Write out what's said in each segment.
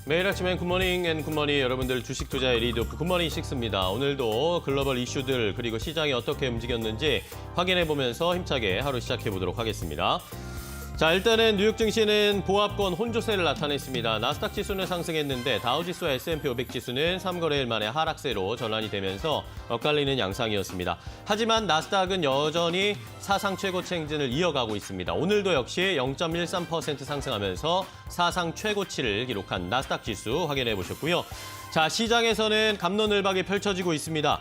매일 아침엔 굿모닝 앤 굿머니 여러분들 주식 투자의 리드오프 굿모닝 식스입니다. 오늘도 글로벌 이슈들 그리고 시장이 어떻게 움직였는지 확인해보면서 힘차게 하루 시작해보도록 하겠습니다. 자, 일단은 뉴욕 증시는 보합권 혼조세를 나타냈습니다. 나스닥 지수는 상승했는데 다우지수와 S&P 500 지수는 3거래일 만에 하락세로 전환이 되면서 엇갈리는 양상이었습니다. 하지만 나스닥은 여전히 사상 최고치 행진을 이어가고 있습니다. 오늘도 역시 0.13% 상승하면서 사상 최고치를 기록한 나스닥 지수 확인해 보셨고요. 자, 시장에서는 갑론을박이 펼쳐지고 있습니다.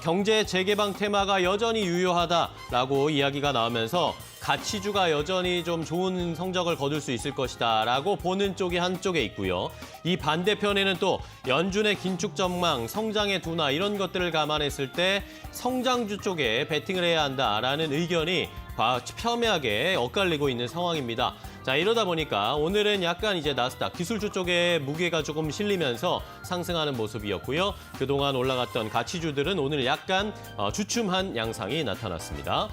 경제 재개방 테마가 여전히 유효하다라고 이야기가 나오면서 가치주가 여전히 좀 좋은 성적을 거둘 수 있을 것이다라고 보는 쪽이 한쪽에 있고요. 이 반대편에는 또 연준의 긴축 전망, 성장의 둔화 이런 것들을 감안했을 때 성장주 쪽에 베팅을 해야 한다라는 의견이 첨예하게 엇갈리고 있는 상황입니다. 자, 이러다 보니까 오늘은 약간 이제 나스닥 기술주 쪽에 무게가 조금 실리면서 상승하는 모습이었고요. 그동안 올라갔던 가치주들은 오늘 약간 주춤한 양상이 나타났습니다.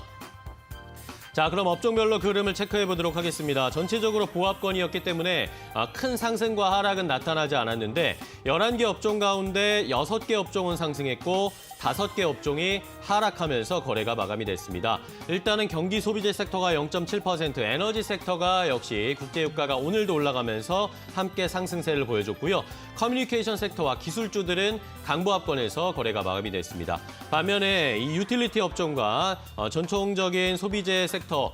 자, 그럼 업종별로 그 흐름을 체크해 보도록 하겠습니다. 전체적으로 보합권이었기 때문에 큰 상승과 하락은 나타나지 않았는데 11개 업종 가운데 6개 업종은 상승했고 5개 업종이 하락하면서 거래가 마감이 됐습니다. 일단은 경기 소비재 섹터가 0.7%, 에너지 섹터가 역시 국제유가가 오늘도 올라가면서 함께 상승세를 보여줬고요. 커뮤니케이션 섹터와 기술주들은 강보합권에서 거래가 마감이 됐습니다. 반면에 이 유틸리티 업종과 전통적인 소비재 섹터,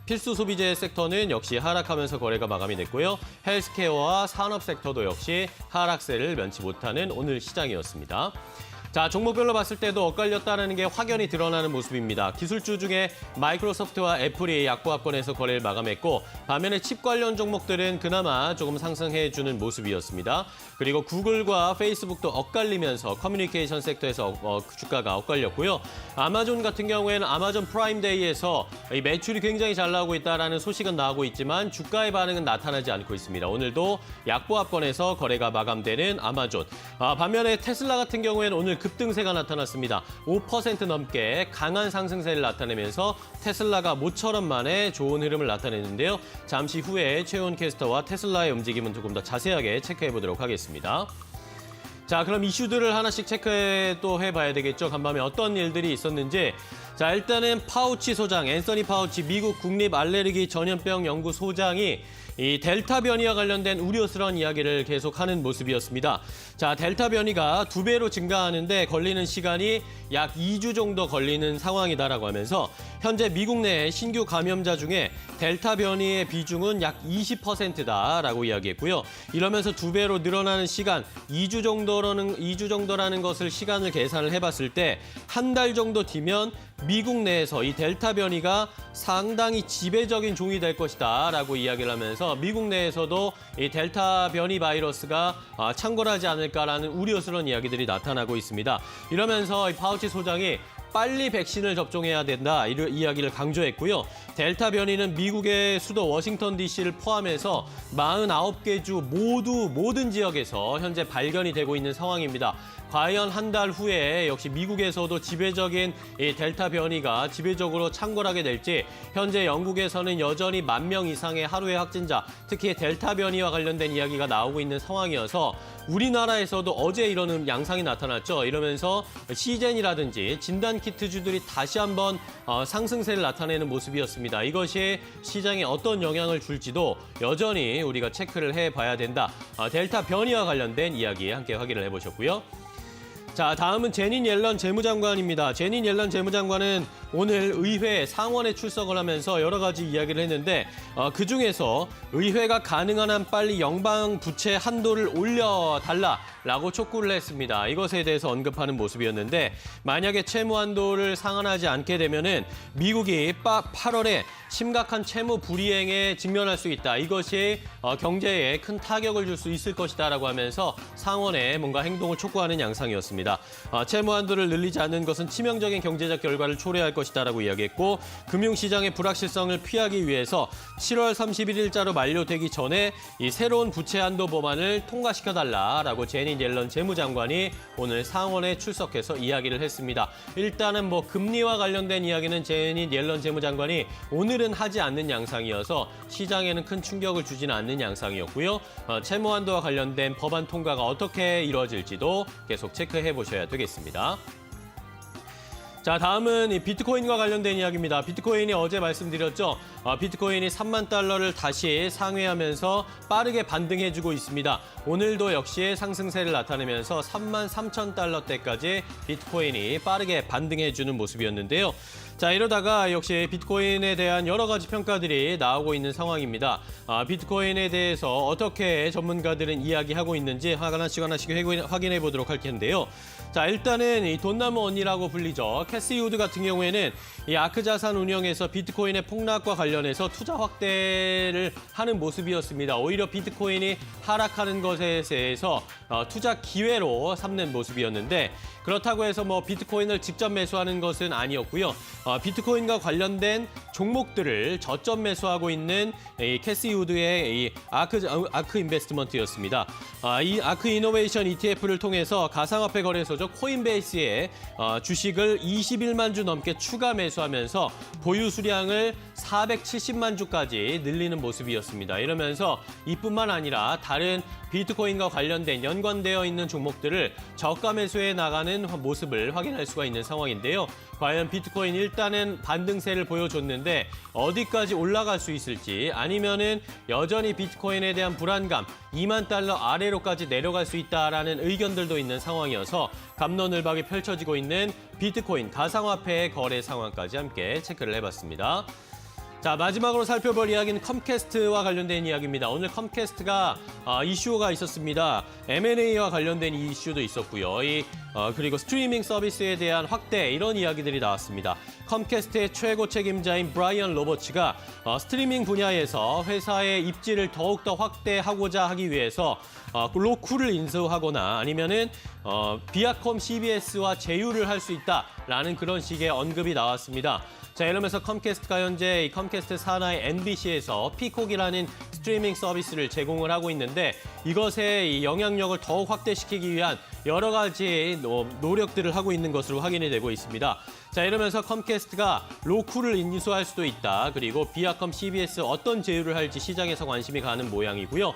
필수 소비재 섹터는 역시 하락하면서 거래가 마감이 됐고요. 헬스케어와 산업 섹터도 역시 하락세를 면치 못하는 오늘 시장이었습니다. 자, 종목별로 봤을 때도 엇갈렸다는 게 확연히 드러나는 모습입니다. 기술주 중에 마이크로소프트와 애플이 약보합권에서 거래를 마감했고 반면에 칩 관련 종목들은 그나마 조금 상승해주는 모습이었습니다. 그리고 구글과 페이스북도 엇갈리면서 커뮤니케이션 섹터에서 주가가 엇갈렸고요. 아마존 같은 경우에는 아마존 프라임데이에서 이 매출이 굉장히 잘 나오고 있다는 소식은 나오고 있지만 주가의 반응은 나타나지 않고 있습니다. 오늘도 약보합권에서 거래가 마감되는 아마존. 반면에 테슬라 같은 경우에는 오늘 급등세가 나타났습니다. 5% 넘게 강한 상승세를 나타내면서 테슬라가 모처럼 만에 좋은 흐름을 나타내는데요. 잠시 후에 최훈 캐스터와 테슬라의 움직임은 조금 더 자세하게 체크해 보도록 하겠습니다. 자, 그럼 이슈들을 하나씩 체크해 또 해봐야 되겠죠. 간밤에 어떤 일들이 있었는지. 자, 일단은 파우치 소장, 앤서니 파우치 미국 국립 알레르기 전염병 연구 소장이 이 델타 변이와 관련된 우려스러운 이야기를 계속하는 모습이었습니다. 자, 델타 변이가 2배로 증가하는데 걸리는 시간이 약 2주 정도 걸리는 상황이다라고 하면서 현재 미국 내 신규 감염자 중에 델타 변이의 비중은 약 20%다라고 이야기했고요. 이러면서 2배로 늘어나는 시간 2주 정도라는 것을 시간을 계산을 해봤을 때 한 달 정도 뒤면 미국 내에서 이 델타 변이가 상당히 지배적인 종이 될 것이다라고 이야기를 하면서 미국 내에서도 이 델타 변이 바이러스가 창궐하지 않을까라는 우려스러운 이야기들이 나타나고 있습니다. 이러면서 이 파우치 소장이 빨리 백신을 접종해야 된다 이런 이야기를 강조했고요. 델타 변이는 미국의 수도 워싱턴 DC를 포함해서 49개 주 모든 지역에서 현재 발견이 되고 있는 상황입니다. 과연 한 달 후에 역시 미국에서도 지배적인 이 델타 변이가 지배적으로 창궐하게 될지 현재 영국에서는 여전히 10,000명 이상의 하루의 확진자, 특히 델타 변이와 관련된 이야기가 나오고 있는 상황이어서 우리나라에서도 어제 이런 양상이 나타났죠. 이러면서 시젠이라든지 진단키트주들이 다시 한번 상승세를 나타내는 모습이었습니다. 이것이 시장에 어떤 영향을 줄지도 여전히 우리가 체크를 해봐야 된다. 델타 변이와 관련된 이야기 함께 확인을 해보셨고요. 자, 다음은 제닛 옐런 재무장관입니다. 제닛 옐런 재무장관은 오늘 의회 상원에 출석을 하면서 여러 가지 이야기를 했는데 그중에서 의회가 가능한 한 빨리 영방 부채 한도를 올려달라라고 촉구를 했습니다. 이것에 대해서 언급하는 모습이었는데 만약에 채무 한도를 상환하지 않게 되면은 미국이 8월에 심각한 채무 불이행에 직면할 수 있다. 이것이 경제에 큰 타격을 줄 수 있을 것이다라고 하면서 상원에 뭔가 행동을 촉구하는 양상이었습니다. 채무 한도를 늘리지 않는 것은 치명적인 경제적 결과를 초래할 것이다라고 이야기했고 금융시장의 불확실성을 피하기 위해서 7월 31일자로 만료되기 전에 이 새로운 부채 한도 법안을 통과시켜달라라고 제닛 옐런 재무장관이 오늘 상원에 출석해서 이야기를 했습니다. 일단은 뭐 금리와 관련된 이야기는 제닛 옐런 재무장관이 오늘은 하지 않는 양상이어서 시장에는 큰 충격을 주지는 않는 양상이었고요. 채무 한도와 관련된 법안 통과가 어떻게 이루어질지도 계속 체크해 보셔야 되겠습니다. 자, 다음은 이 비트코인과 관련된 이야기입니다. 비트코인이 어제 말씀드렸죠. 비트코인이 3만 달러를 다시 상회하면서 빠르게 반등해주고 있습니다. 오늘도 역시 상승세를 나타내면서 3만 3천 달러대까지 비트코인이 빠르게 반등해주는 모습이었는데요. 자, 이러다가 역시 비트코인에 대한 여러 가지 평가들이 나오고 있는 상황입니다. 비트코인에 대해서 어떻게 전문가들은 이야기하고 있는지 하나씩 확인해 보도록 할 텐데요. 자, 일단은 이 돈나무 언니라고 불리죠. 캐시 우드 같은 경우에는 이 아크 자산 운영에서 비트코인의 폭락과 관련해서 투자 확대를 하는 모습이었습니다. 오히려 비트코인이 하락하는 것에 대해서 투자 기회로 삼는 모습이었는데 그렇다고 해서 뭐 비트코인을 직접 매수하는 것은 아니었고요. 비트코인과 관련된 종목들을 저점 매수하고 있는 이 캐시 우드의 이 아크 인베스트먼트였습니다. 이 아크 이노베이션 ETF를 통해서 가상화폐 거래소죠 코인베이스에 주식을 21만 주 넘게 추가 매수하면서 보유 수량을 470만 주까지 늘리는 모습이었습니다. 이러면서 이뿐만 아니라 다른 비트코인과 관련된 연관되어 있는 종목들을 저가 매수해 나가는 모습을 확인할 수가 있는 상황인데요. 과연 비트코인 일단은 반등세를 보여줬는데 어디까지 올라갈 수 있을지 아니면은 여전히 비트코인에 대한 불안감 2만 달러 아래로까지 내려갈 수 있다라는 의견들도 있는 상황이어서 갑론을박이 펼쳐지고 있는 비트코인 가상화폐의 거래 상황까지 함께 체크를 해봤습니다. 자, 마지막으로 살펴볼 이야기는 컴캐스트와 관련된 이야기입니다. 오늘 컴캐스트가 이슈가 있었습니다. M&A와 관련된 이슈도 있었고요. 그리고 스트리밍 서비스에 대한 확대 이런 이야기들이 나왔습니다. 컴캐스트의 최고 책임자인 브라이언 로버츠가 스트리밍 분야에서 회사의 입지를 더욱더 확대하고자 하기 위해서 로쿠를 인수하거나 아니면은 비아컴 CBS와 제휴를 할 수 있다라는 그런 식의 언급이 나왔습니다. 자, 이러면서 컴캐스트가 현재 이 컴캐스트 산하의 NBC에서 피콕이라는 스트리밍 서비스를 제공을 하고 있는데 이것의 이 영향력을 더욱 확대시키기 위한 여러 가지 노력들을 하고 있는 것으로 확인이 되고 있습니다. 자, 이러면서 컴캐스트가 로쿠를 인수할 수도 있다. 그리고 비아컴 CBS 어떤 제휴를 할지 시장에서 관심이 가는 모양이고요.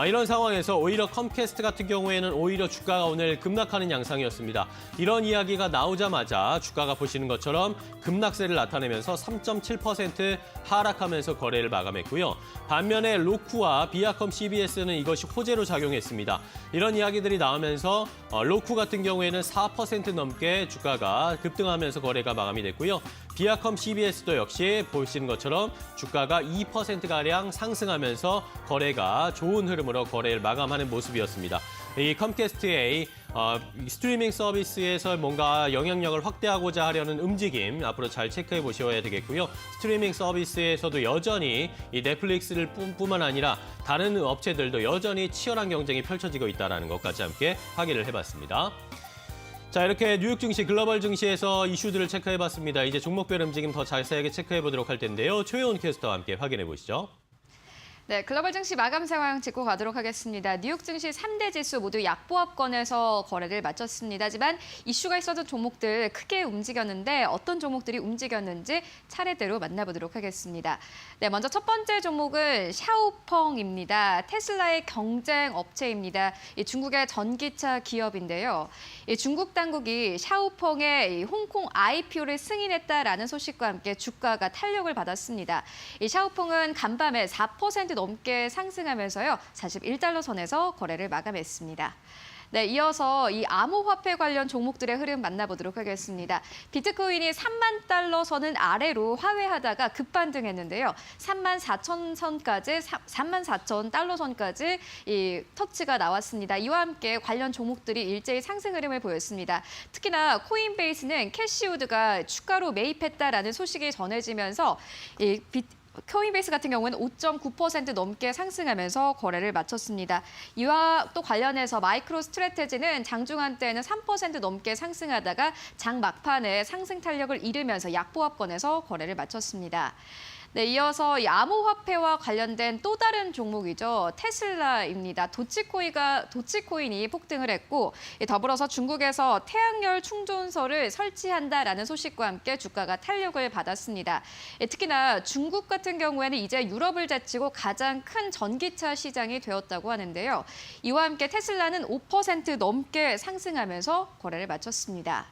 이런 상황에서 오히려 컴캐스트 같은 경우에는 오히려 주가가 오늘 급락하는 양상이었습니다. 이런 이야기가 나오자마자 주가가 보시는 것처럼 급락세를 나타내면서 3.7% 하락하면서 거래를 마감했고요. 반면에 로쿠와 비아컴 CBS는 이것이 호재로 작용했습니다. 이런 이야기들이 나오면서 로쿠 같은 경우에는 4% 넘게 주가가 급등하면서 거래가 마감이 됐고요. 비아컴 CBS도 역시 보시는 것처럼 주가가 2%가량 상승하면서 거래가 좋은 흐름으로 거래를 마감하는 모습이었습니다. 이 컴캐스트의 스트리밍 서비스에서 뭔가 영향력을 확대하고자 하려는 움직임 앞으로 잘 체크해 보셔야 되겠고요. 스트리밍 서비스에서도 여전히 이 넷플릭스를 뿐만 아니라 다른 업체들도 여전히 치열한 경쟁이 펼쳐지고 있다는 것까지 함께 확인을 해봤습니다. 자, 이렇게 뉴욕 증시, 글로벌 증시에서 이슈들을 체크해봤습니다. 이제 종목별 움직임 더 자세하게 체크해보도록 할 텐데요. 최효은 캐스터와 함께 확인해 보시죠. 네, 글로벌 증시 마감 상황 짚고 가도록 하겠습니다. 뉴욕 증시 3대 지수 모두 약보합권에서 거래를 마쳤습니다. 하지만 이슈가 있었던 종목들 크게 움직였는데 어떤 종목들이 움직였는지 차례대로 만나보도록 하겠습니다. 네, 먼저 첫 번째 종목은 샤오펑입니다. 테슬라의 경쟁 업체입니다. 중국의 전기차 기업인데요. 중국 당국이 샤오펑의 홍콩 IPO를 승인했다라는 소식과 함께 주가가 탄력을 받았습니다. 샤오펑은 간밤에 4% 넘게 상승하면서요. 41달러 선에서 거래를 마감했습니다. 네, 이어서 이 암호화폐 관련 종목들의 흐름 만나보도록 하겠습니다. 비트코인이 3만 달러 선은 아래로 하회하다가 급반등했는데요. 3만 4천 선까지, 3만 4천 달러 선까지 이 터치가 나왔습니다. 이와 함께 관련 종목들이 일제히 상승 흐름을 보였습니다. 특히나 코인베이스는 캐시우드가 추가로 매입했다라는 소식이 전해지면서 코인베이스 같은 경우는 5.9% 넘게 상승하면서 거래를 마쳤습니다. 이와 또 관련해서 마이크로 스트래테지는 장중한 때에는 3% 넘게 상승하다가 장 막판에 상승 탄력을 잃으면서 약보합권에서 거래를 마쳤습니다. 네, 이어서 이 암호화폐와 관련된 또 다른 종목이죠. 테슬라입니다. 도치코인이 폭등을 했고 더불어서 중국에서 태양열 충전소를 설치한다라는 소식과 함께 주가가 탄력을 받았습니다. 특히나 중국 같은 경우에는 이제 유럽을 제치고 가장 큰 전기차 시장이 되었다고 하는데요. 이와 함께 테슬라는 5% 넘게 상승하면서 거래를 마쳤습니다.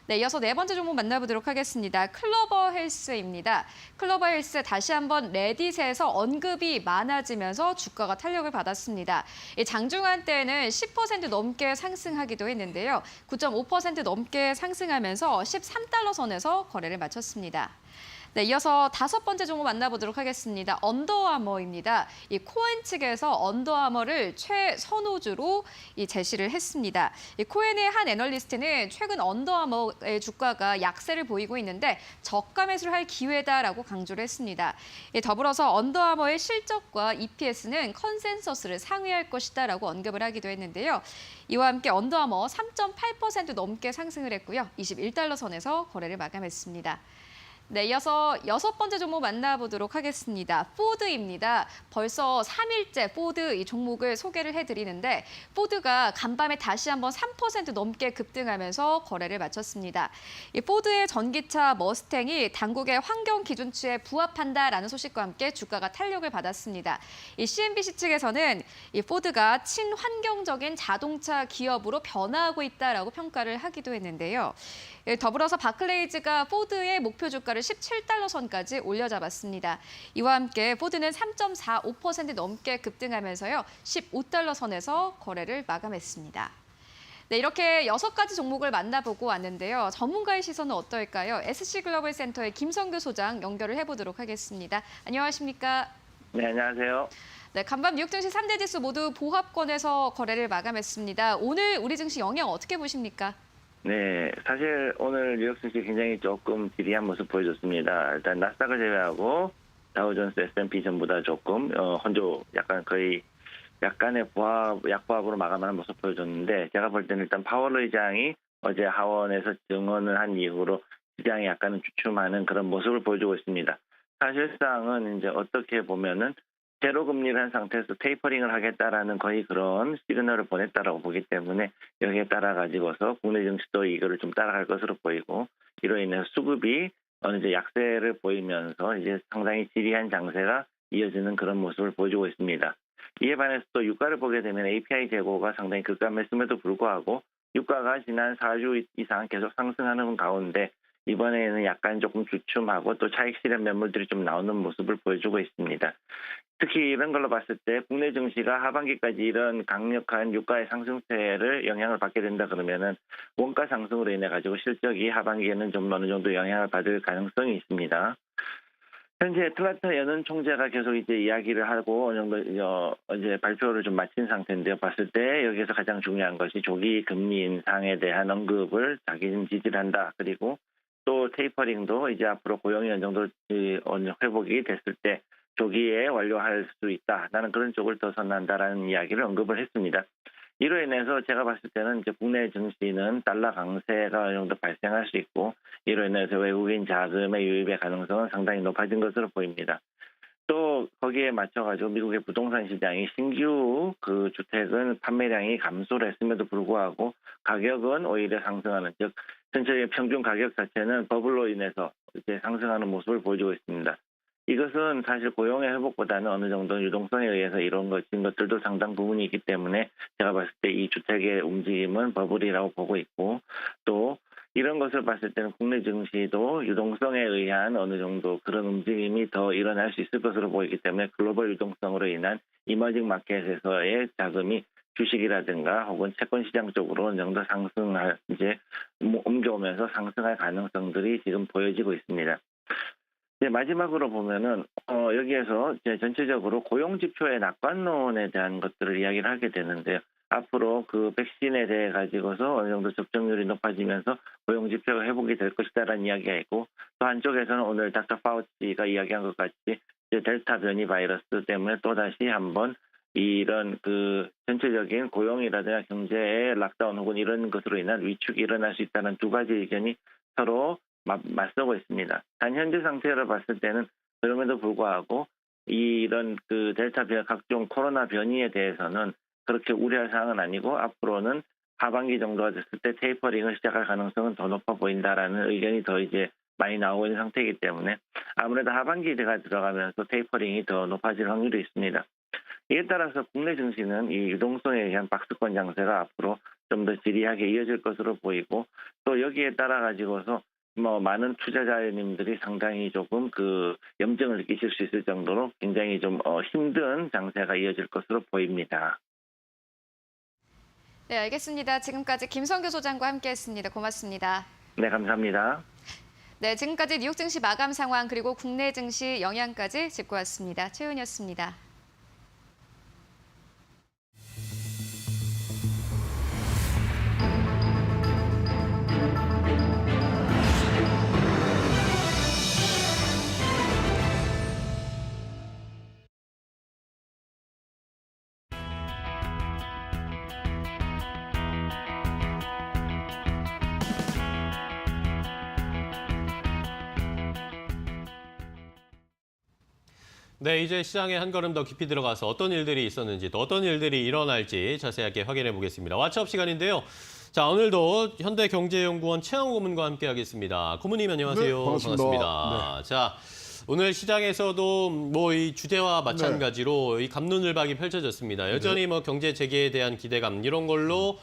네, 이어서 네 번째 종목 만나보도록 하겠습니다. 클로버 헬스입니다. 클로버 헬스 다시 한번 레딧에서 언급이 많아지면서 주가가 탄력을 받았습니다. 장중한 때에는 10% 넘게 상승하기도 했는데요. 9.5% 넘게 상승하면서 13달러 선에서 거래를 마쳤습니다. 네, 이어서 다섯 번째 종목 만나보도록 하겠습니다. 언더아머입니다. 이 코엔 측에서 언더아머를 최선호주로 제시를 했습니다. 이 코엔의 한 애널리스트는 최근 언더아머의 주가가 약세를 보이고 있는데 저가 매수를 할 기회다라고 강조를 했습니다. 더불어서 언더아머의 실적과 EPS는 컨센서스를 상회할 것이다라고 언급을 하기도 했는데요. 이와 함께 언더아머 3.8% 넘게 상승을 했고요. 21달러 선에서 거래를 마감했습니다. 네, 이어서 여섯 번째 종목 만나보도록 하겠습니다. 포드입니다. 벌써 3일째 포드 이 종목을 소개를 해드리는데 포드가 간밤에 다시 한번 3% 넘게 급등하면서 거래를 마쳤습니다. 이 포드의 전기차 머스탱이 당국의 환경 기준치에 부합한다라는 소식과 함께 주가가 탄력을 받았습니다. 이 CNBC 측에서는 이 포드가 친환경적인 자동차 기업으로 변화하고 있다라고 평가를 하기도 했는데요. 더불어서 바클레이즈가 포드의 목표 주가를 17달러 선까지 올려잡았습니다. 이와 함께 포드는 3.45% 넘게 급등하면서요. 15달러 선에서 거래를 마감했습니다. 네, 이렇게 6가지 종목을 만나보고 왔는데요. 전문가의 시선은 어떨까요? SC글로벌 센터의 김성규 소장 연결을 해보도록 하겠습니다. 안녕하십니까? 네, 안녕하세요. 네, 간밤 뉴욕 증시 3대 지수 모두 보합권에서 거래를 마감했습니다. 오늘 우리 증시 영향 어떻게 보십니까? 네, 사실 오늘 뉴욕 증시 굉장히 조금 지리한 모습 보여줬습니다. 일단 나스닥을 제외하고 다우존스, S&P 전부 다 조금 혼조, 약간 거의 약간의 약보합으로 마감하는 모습 보여줬는데 제가 볼 때는 일단 파월 의장이 어제 하원에서 증언을 한 이후로 시장이 약간은 주춤하는 그런 모습을 보여주고 있습니다. 사실상은 이제 어떻게 보면은 제로 금리를 한 상태에서 테이퍼링을 하겠다라는 거의 그런 시그널을 보냈다라고 보기 때문에 여기에 따라 가지고서 국내 증시도 이거를 좀 따라갈 것으로 보이고 이로 인해서 수급이 어느 이제 약세를 보이면서 이제 상당히 지리한 장세가 이어지는 그런 모습을 보여주고 있습니다. 이에 반해서 또 유가를 보게 되면 API 재고가 상당히 급감했음에도 불구하고 유가가 지난 4주 이상 계속 상승하는 가운데 이번에는 약간 조금 주춤하고 또 차익 실현 매물들이 좀 나오는 모습을 보여주고 있습니다. 특히 이런 걸로 봤을 때 국내 증시가 하반기까지 이런 강력한 유가의 상승세를 영향을 받게 된다 그러면은 원가 상승으로 인해 가지고 실적이 하반기에는 좀 어느 정도 영향을 받을 가능성이 있습니다. 현재 트라타 연은 총재가 계속 이제 이야기를 하고 어느 정도 이제 발표를 좀 마친 상태인데요. 봤을 때 여기서 가장 중요한 것이 조기 금리 인상에 대한 언급을 자기는 지지한다. 그리고 또 테이퍼링도 이제 앞으로 고용이 어느 정도 회복이 됐을 때 조기에 완료할 수 있다. 나는 그런 쪽을 더 선호한다라는 이야기를 언급을 했습니다. 이로 인해서 제가 봤을 때는 이제 국내 증시는 달러 강세가 어느 정도 발생할 수 있고 이로 인해서 외국인 자금의 유입의 가능성은 상당히 높아진 것으로 보입니다. 또 거기에 맞춰가지고 미국의 부동산 시장이 신규 그 주택은 판매량이 감소를 했음에도 불구하고 가격은 오히려 상승하는, 즉 전체의 평균 가격 자체는 버블로 인해서 이제 상승하는 모습을 보여주고 있습니다. 이것은 사실 고용의 회복보다는 어느 정도 유동성에 의해서 이루어진 것들도 상당 부분이 있기 때문에 제가 봤을 때 이 주택의 움직임은 버블이라고 보고 있고 또 이런 것을 봤을 때는 국내 증시도 유동성에 의한 어느 정도 그런 움직임이 더 일어날 수 있을 것으로 보이기 때문에 글로벌 유동성으로 인한 이머징 마켓에서의 자금이 주식이라든가 혹은 채권 시장 쪽으로 어느 정도 상승할 이제 옮겨오면서 상승할 가능성들이 지금 보여지고 있습니다. 네, 마지막으로 보면은 여기에서 이제 전체적으로 고용 지표의 낙관론에 대한 것들을 이야기를 하게 되는데요. 앞으로 그 백신에 대해 가지고서 어느 정도 접종률이 높아지면서 고용 지표가 회복이 될 것이다라는 이야기가 있고 또 한쪽에서는 오늘 닥터 파우치가 이야기한 것 같이 이제 델타 변이 바이러스 때문에 또 다시 한번 이런 그 전체적인 고용이라든가 경제의 락다운 혹은 이런 것으로 인한 위축이 일어날 수 있다는 두 가지 의견이 서로 맞서고 있습니다. 단 현재 상태로 봤을 때는 그럼에도 불구하고 이런 그 델타 변 각종 코로나 변이에 대해서는 그렇게 우려할 사항은 아니고 앞으로는 하반기 정도가 됐을 때 테이퍼링을 시작할 가능성은 더 높아 보인다라는 의견이 더 이제 많이 나오고 있는 상태이기 때문에 아무래도 하반기가 들어가면서 테이퍼링이 더 높아질 확률이 있습니다. 이에 따라서 국내 증시는 이 유동성에 의한 박스권 장세가 앞으로 좀 더 지리하게 이어질 것으로 보이고 또 여기에 따라 가지고서 뭐 많은 투자자님들이 상당히 조금 그 염증을 느끼실 수 있을 정도로 굉장히 좀 힘든 장세가 이어질 것으로 보입니다. 네, 알겠습니다. 지금까지 김성규 소장과 함께했습니다. 고맙습니다. 네, 감사합니다. 네, 지금까지 뉴욕 증시 마감 상황 그리고 국내 증시 영향까지 짚고 왔습니다. 최은이었습니다. 네, 이제 시장에 한 걸음 더 깊이 들어가서 어떤 일들이 있었는지 또 어떤 일들이 일어날지 자세하게 확인해 보겠습니다. 왓츠업 시간인데요. 자, 오늘도 현대경제연구원 최영호 고문과 함께하겠습니다. 고문님 안녕하세요. 네, 반갑습니다. 자, 오늘 시장에서도 뭐 이 주제와 마찬가지로 이 감론을박이 펼쳐졌습니다. 여전히 뭐 경제 재개에 대한 기대감 이런 걸로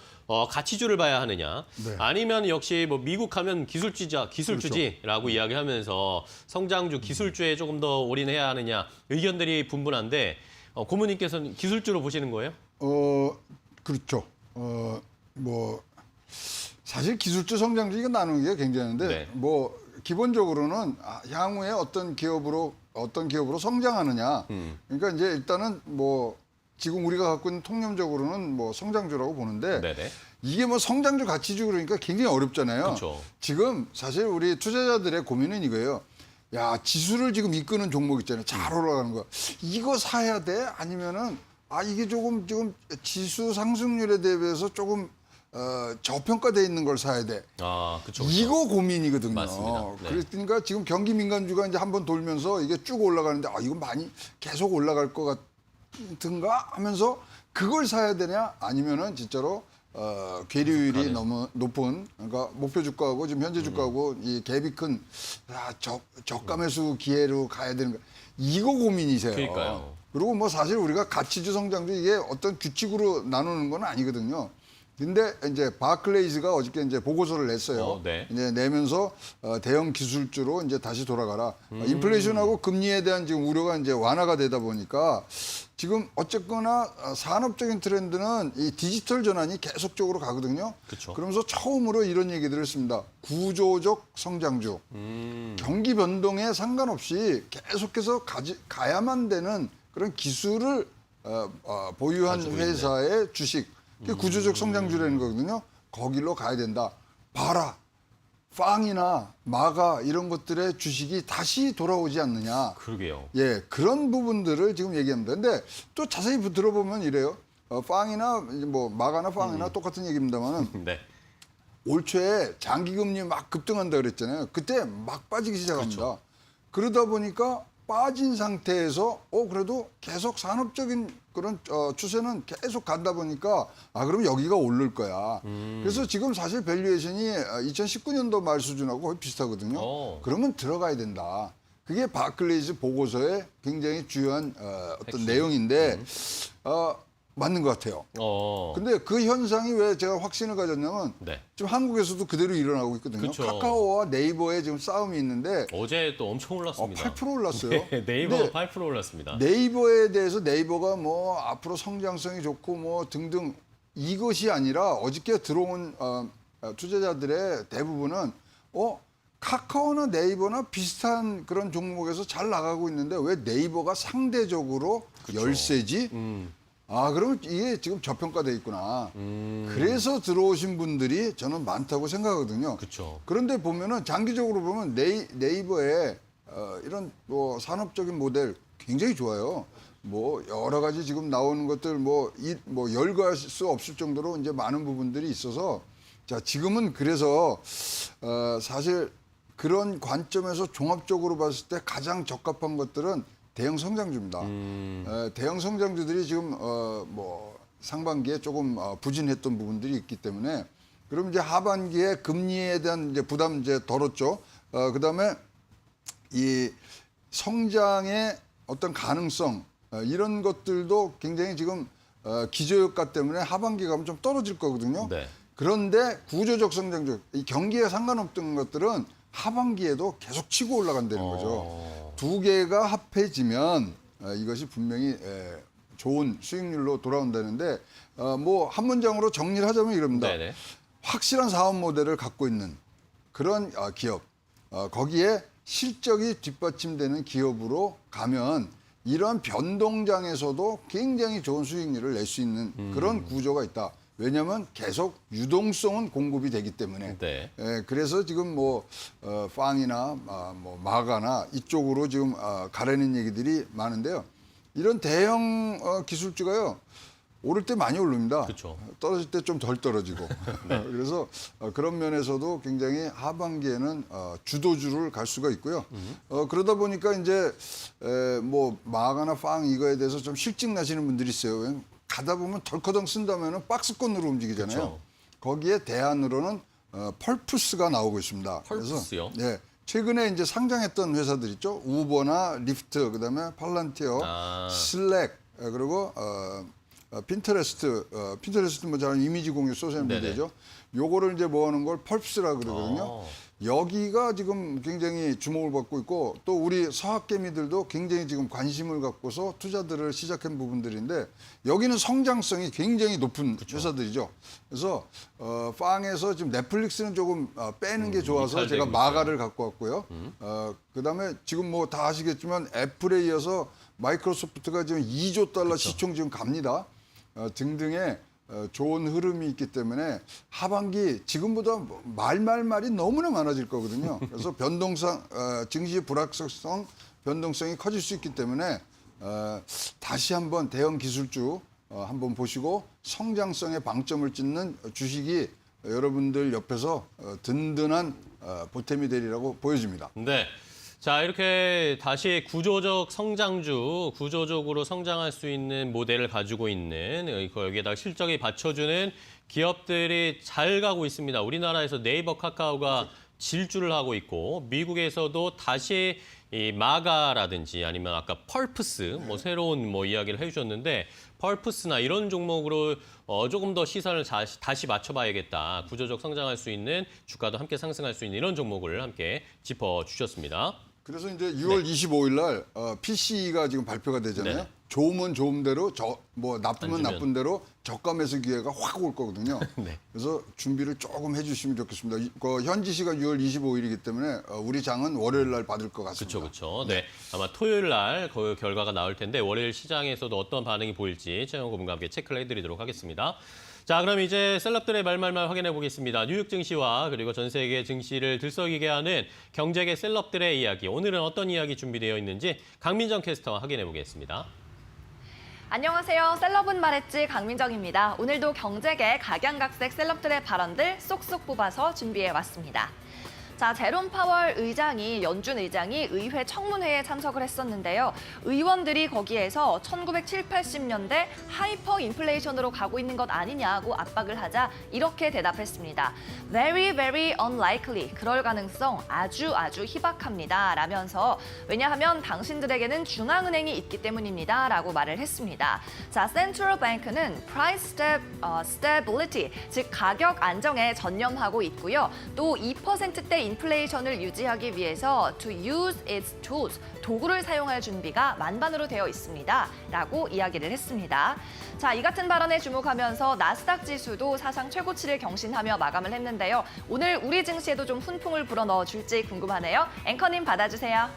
가치주를 봐야 하느냐, 네. 아니면 역시 뭐 미국 하면 기술주지라고 이야기하면서 성장주, 기술주에 조금 더 올인해야 하느냐 의견들이 분분한데 고문님께서는 기술주로 보시는 거예요? 그렇죠. 뭐 사실 기술주 성장주 이거 나누는 게 굉장한데 네. 뭐 기본적으로는 향후에 어떤 기업으로 성장하느냐. 그러니까 이제 일단은 뭐 지금 우리가 갖고 있는 통념적으로는 뭐 성장주라고 보는데 네네. 이게 뭐 성장주 가치주 그러니까 굉장히 어렵잖아요. 그렇죠. 지금 사실 우리 투자자들의 고민은 이거예요. 야, 지수를 지금 이끄는 종목 있잖아요. 잘 올라가는 거. 이거 사야 돼? 아니면은 이게 조금 지금 지수 상승률에 대비해서 조금 저평가돼 있는 걸 사야 돼. 그렇죠. 이거 고민이거든요. 맞습니다. 네. 그러니까 지금 경기 민감주가 이제 한번 돌면서 이게 쭉 올라가는데 이거 많이 계속 올라갈 것 같은가 하면서 그걸 사야 되냐 아니면은 진짜로 괴리율이 너무 높은 그러니까 목표 주가하고 지금 현재 주가하고 이 갭이 큰 저가 매수 기회로 가야 되는 거 이거 고민이세요. 그러니까요. 그리고 뭐 사실 우리가 가치주 성장주 이게 어떤 규칙으로 나누는 건 아니거든요. 근데 이제 바클레이즈가 어저께 이제 보고서를 냈어요. 네. 이제 내면서 대형 기술주로 이제 다시 돌아가라. 인플레이션하고 금리에 대한 지금 우려가 이제 완화가 되다 보니까 지금 어쨌거나 산업적인 트렌드는 이 디지털 전환이 계속적으로 가거든요. 그쵸. 그러면서 처음으로 이런 얘기들을 했습니다. 구조적 성장주. 경기 변동에 상관없이 계속해서 가야만 되는 그런 기술을 보유한 회사의 주식. 그게 구조적 성장주라는 거거든요. 거길로 가야 된다. 봐라. 빵이나 마가 이런 것들의 주식이 다시 돌아오지 않느냐. 그러게요. 예, 그런 부분들을 지금 얘기합니다. 근데 또 자세히 들어보면 이래요. 빵이나 뭐 마가나 빵이나 똑같은 얘기입니다만은 네. 올 초에 장기금리 막 급등한다 그랬잖아요. 그때 막 빠지기 시작합니다. 그렇죠. 그러다 보니까 빠진 상태에서 그래도 계속 산업적인 그런 추세는 계속 간다 보니까 그럼 여기가 오를 거야. 그래서 지금 사실 밸류에이션이 2019년도 말 수준하고 거의 비슷하거든요. 그러면 들어가야 된다. 그게 바클레이즈 보고서의 굉장히 중요한 어떤 내용인데 맞는 것 같아요. 근데 그 현상이 왜 제가 확신을 가졌냐면 네. 지금 한국에서도 그대로 일어나고 있거든요. 그쵸. 카카오와 네이버의 지금 싸움이 있는데 어제 또 엄청 올랐습니다. 8% 올랐어요. 네, 네이버가 8% 올랐습니다. 네이버에 대해서 네이버가 뭐 앞으로 성장성이 좋고 뭐 등등 이것이 아니라 어저께 들어온 투자자들의 대부분은 카카오나 네이버나 비슷한 그런 종목에서 잘 나가고 있는데 왜 네이버가 상대적으로 열세지? 아, 그러면 이게 지금 저평가돼 있구나. 그래서 들어오신 분들이 저는 많다고 생각하거든요. 그렇죠. 그런데 보면은 장기적으로 보면 네이버에 이런 뭐 산업적인 모델 굉장히 좋아요. 뭐 여러 가지 지금 나오는 것들 뭐 열거할 수 없을 정도로 이제 많은 부분들이 있어서 자, 지금은 그래서 사실 그런 관점에서 종합적으로 봤을 때 가장 적합한 것들은 대형 성장주입니다. 대형 성장주들이 지금 뭐 상반기에 조금 부진했던 부분들이 있기 때문에 그럼 이제 하반기에 금리에 대한 이제 부담 이제 덜었죠. 그다음에 이 성장의 어떤 가능성 이런 것들도 굉장히 지금 기저효과 때문에 하반기 가면 좀 떨어질 거거든요. 네. 그런데 구조적 성장주, 이 경기에 상관없던 것들은 하반기에도 계속 치고 올라간다는 거죠. 두 개가 합해지면 이것이 분명히 좋은 수익률로 돌아온다는데 뭐 한 문장으로 정리를 하자면 이럽니다. 네네. 확실한 사업 모델을 갖고 있는 그런 기업, 거기에 실적이 뒷받침되는 기업으로 가면 이러한 변동장에서도 굉장히 좋은 수익률을 낼 수 있는 그런 구조가 있다. 왜냐하면 계속 유동성은 공급이 되기 때문에. 네. 그래서 지금 뭐 팡이나 뭐 마가나 이쪽으로 지금 가려는 얘기들이 많은데요. 이런 대형 기술주가요. 오를 때 많이 오릅니다. 그쵸. 떨어질 때 좀 덜 떨어지고. 네. 그래서 그런 면에서도 굉장히 하반기에는 주도주를 갈 수가 있고요. 그러다 보니까 이제 뭐 마가나 팡 이거에 대해서 좀 실증 나시는 분들이 있어요. 가다 보면 덜커덩 쓴다면은 박스권으로 움직이잖아요. 그쵸. 거기에 대안으로는 펄푸스가 나오고 있습니다. 펄푸스요? 그래서 네. 최근에 이제 상장했던 회사들 있죠. 우버나 리프트, 그다음에 팔란티어, 슬랙, 그리고 핀터레스트 뭐 잘 이미지 공유 소셜미디어죠. 요거를 이제 모아놓은 걸 펄프스라 그러거든요. 여기가 지금 굉장히 주목을 받고 있고 또 우리 서학개미들도 굉장히 지금 관심을 갖고서 투자들을 시작한 부분들인데 여기는 성장성이 굉장히 높은 회사들이죠. 그래서 팡에서 지금 넷플릭스는 조금 빼는 게 좋아서 제가 마가를 갖고 왔고요. 그다음에 지금 뭐 다 아시겠지만 애플에 이어서 마이크로소프트가 지금 2조 달러 시총 지금 갑니다. 등등의 좋은 흐름이 있기 때문에 하반기 지금보다 말이 너무나 많아질 거거든요. 그래서 변동성, 증시 불확실성, 변동성이 커질 수 있기 때문에 다시 한번 대형 기술주 한번 보시고 성장성에 방점을 찍는 주식이 여러분들 옆에서 든든한 보탬이 되리라고 보여집니다. 네. 자, 이렇게 다시 구조적 성장주, 구조적으로 성장할 수 있는 모델을 가지고 있는 여기에다가 실적이 받쳐주는 기업들이 잘 가고 있습니다. 우리나라에서 네이버, 카카오가 질주를 하고 있고 미국에서도 다시 이 마가라든지 아니면 아까 펄프스 뭐 새로운 뭐 이야기를 해주셨는데 펄프스나 이런 종목으로 조금 더 시선을 다시 맞춰봐야겠다. 구조적 성장할 수 있는 주가도 함께 상승할 수 있는 이런 종목을 함께 짚어주셨습니다. 그래서 이제 6월 25일 날 PC가 지금 발표가 되잖아요. 네. 좋으면 좋은 대로, 뭐 나쁘면 안 주면. 나쁜 대로 저가 매수 기회가 확 올 거거든요. 네. 그래서 준비를 조금 해주시면 좋겠습니다. 현지시가 6월 25일이기 때문에 우리 장은 월요일 날 받을 것 같습니다. 그렇죠. 네. 아마 토요일 날 그 결과가 나올 텐데 월요일 시장에서도 어떤 반응이 보일지 최영 고문과 함께 체크를 해드리도록 하겠습니다. 자, 그럼 이제 셀럽들의 말말말 확인해 보겠습니다. 뉴욕 증시와 그리고 전 세계 증시를 들썩이게 하는 경제계 셀럽들의 이야기. 오늘은 어떤 이야기 준비되어 있는지 강민정 캐스터와 확인해 보겠습니다. 안녕하세요. 셀럽은 말했지 강민정입니다. 오늘도 경제계 각양각색 셀럽들의 발언들 쏙쏙 뽑아서 준비해 왔습니다. 자, 제롬 파월 의장이 연준 의장이 의회 청문회에 참석을 했었는데요. 의원들이 거기에서 1970, 80년대 하이퍼 인플레이션으로 가고 있는 것 아니냐고 압박을 하자 이렇게 대답했습니다. Very, very unlikely. 그럴 가능성 아주 희박합니다. 라면서 왜냐하면 당신들에게는 중앙은행이 있기 때문입니다. 라고 말을 했습니다. 자, Central Bank는 Price Stability, 즉 가격 안정에 전념하고 있고요. 또 2%대 인플레이션을 유지하기 위해서 to use its tools, 도구를 사용할 준비가 만반으로 되어 있습니다. 라고 이야기를 했습니다. 자, 이 같은 발언에 주목하면서 나스닥 지수도 사상 최고치를 경신하며 마감을 했는데요. 오늘 우리 증시에도 좀 훈풍을 불어넣어 줄지 궁금하네요. 앵커님 받아주세요.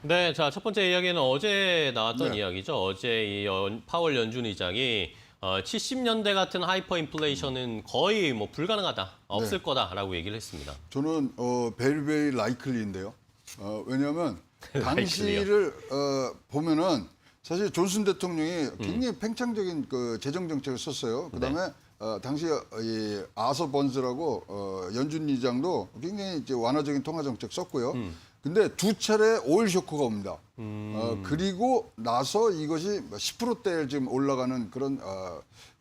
네, 자, 첫 번째 이야기는 어제 나왔던 네. 이야기죠. 어제 파월 연준 의장이 70년대 같은 하이퍼 인플레이션은 거의 뭐 불가능하다, 없을 거다라고 얘기를 했습니다. 저는 very very likely인데요. 왜냐하면 당시를 보면은 사실 존슨 대통령이 굉장히 팽창적인 그 재정 정책을 썼어요. 그다음에 당시 이 아서 번즈라고 연준 의장도 굉장히 이제 완화적인 통화 정책 썼고요. 근데 두 차례 오일 쇼크가 옵니다. 그리고 나서 이것이 10%대를 지금 올라가는 그런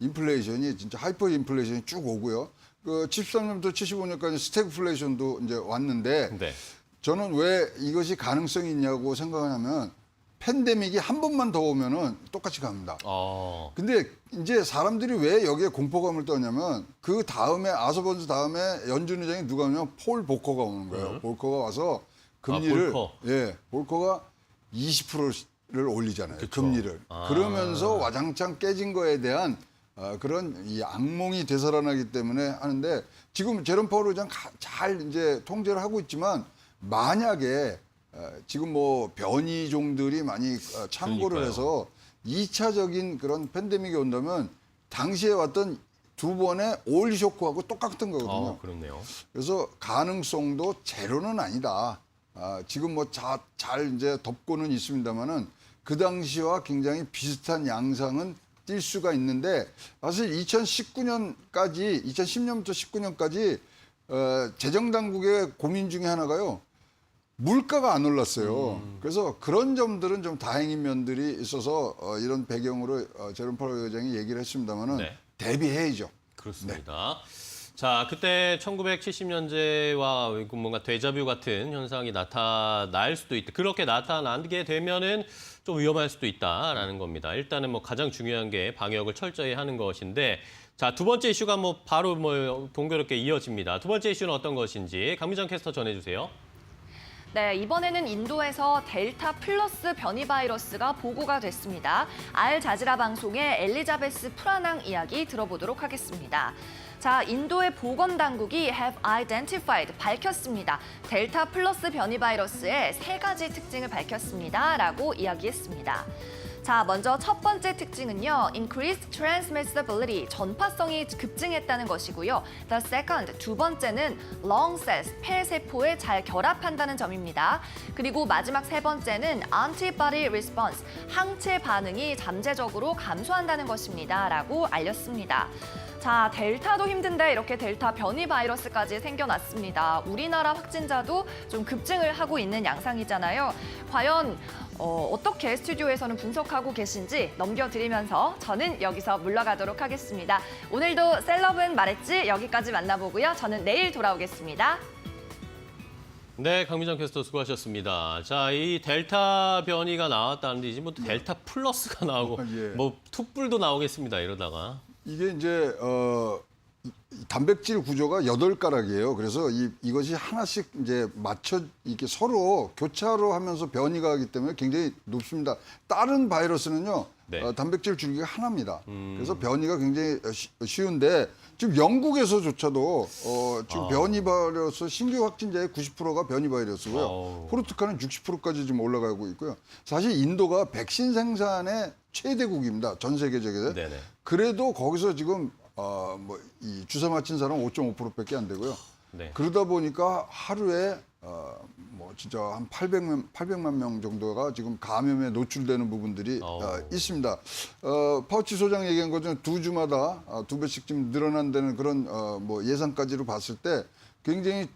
인플레이션이 진짜 하이퍼 인플레이션이 쭉 오고요. 그 73년부터 75년까지 스태그플레이션도 이제 왔는데 네. 저는 왜 이것이 가능성이 있냐고 생각하냐면 팬데믹이 한 번만 더 오면은 똑같이 갑니다. 근데 이제 사람들이 왜 여기에 공포감을 떠냐면 그 다음에 아서번즈 다음에 연준 의장이 누가 오냐면 폴 보커가 오는 거예요. 보커가 와서 금리를 볼커. 볼커가 20%를 올리잖아요. 그쵸. 금리를. 그러면서 와장창 깨진 거에 대한 그런 이 악몽이 되살아나기 때문에 하는데 지금 제롬 파월 의장 잘 이제 통제를 하고 있지만 만약에 지금 뭐 변이종들이 많이 참고를 그러니까요. 해서 2차적인 그런 팬데믹이 온다면 당시에 왔던 두 번의 오일 쇼크하고 똑같은 거거든요. 그렇네요. 그래서 가능성도 제로는 아니다. 지금 뭐 잘 이제 덮고는 있습니다만은 그 당시와 굉장히 비슷한 양상은 띌 수가 있는데 사실 2019년부터 19년까지 재정 당국의 고민 중에 하나가요. 물가가 안 올랐어요. 그래서 그런 점들은 좀 다행인 면들이 있어서 이런 배경으로 제롬 파월 의장이 얘기를 했습니다만은 네. 대비해야죠. 그렇습니다. 자, 그때 1970년대와 뭔가 데자뷰 같은 현상이 나타날 수도 있다. 그렇게 나타나게 되면은 좀 위험할 수도 있다라는 겁니다. 일단은 뭐 가장 중요한 게 방역을 철저히 하는 것인데, 자, 두 번째 이슈가 뭐 바로 뭐 동교롭게 이어집니다. 두 번째 이슈는 어떤 것인지 강미정 캐스터 전해주세요. 네, 이번에는 인도에서 델타 플러스 변이 바이러스가 보고가 됐습니다. 알자지라 방송의 엘리자베스 프라낭 이야기 들어보도록 하겠습니다. 자, 인도의 보건당국이 have identified, 밝혔습니다. 델타 플러스 변이 바이러스의 3가지 특징을 밝혔습니다. 라고 이야기했습니다. 자, 먼저 첫 번째 특징은요. increased transmissibility, 전파성이 급증했다는 것이고요. The second, 두 번째는 lung cells, 폐세포에 잘 결합한다는 점입니다. 그리고 마지막 세 번째는 antibody response, 항체 반응이 잠재적으로 감소한다는 것입니다. 라고 알렸습니다. 자, 델타도 힘든데 이렇게 델타 변이 바이러스까지 생겨났습니다. 우리나라 확진자도 좀 급증을 하고 있는 양상이잖아요. 과연 어떻게 스튜디오에서는 분석하고 계신지 넘겨드리면서 저는 여기서 물러가도록 하겠습니다. 오늘도 셀럽은 말했지 여기까지 만나보고요. 저는 내일 돌아오겠습니다. 네, 강미정 캐스터 수고하셨습니다. 자, 이 델타 변이가 나왔다는데 이제 뭐 델타 플러스가 나오고 예. 뭐 툭불도 나오겠습니다. 이러다가. 이게 이제 이 단백질 구조가 8가락이에요. 그래서 이것이 하나씩 이제 맞춰 이렇게 서로 교차로 하면서 변이가 하기 때문에 굉장히 높습니다. 다른 바이러스는요. 네. 단백질 줄기가 하나입니다. 그래서 변이가 굉장히 쉬운데 지금 영국에서조차도 지금 변이 바이러스 신규 확진자의 90%가 변이 바이러스고요. 포르투갈은 60%까지 지금 올라가고 있고요. 사실 인도가 백신 생산의 최대국입니다. 전 세계적으로. 네네. 그래도 거기서 지금 이 주사 맞힌 사람 5.5%밖에 안 되고요. 네. 그러다 보니까 하루에 진짜 한 800만 명 정도가 지금 감염에 노출되는 부분들이 있습니다. 파우치 소장 얘기한 것처럼 2주마다 2배씩 지금 늘어난다는 그런 예상까지로 봤을 때 굉장히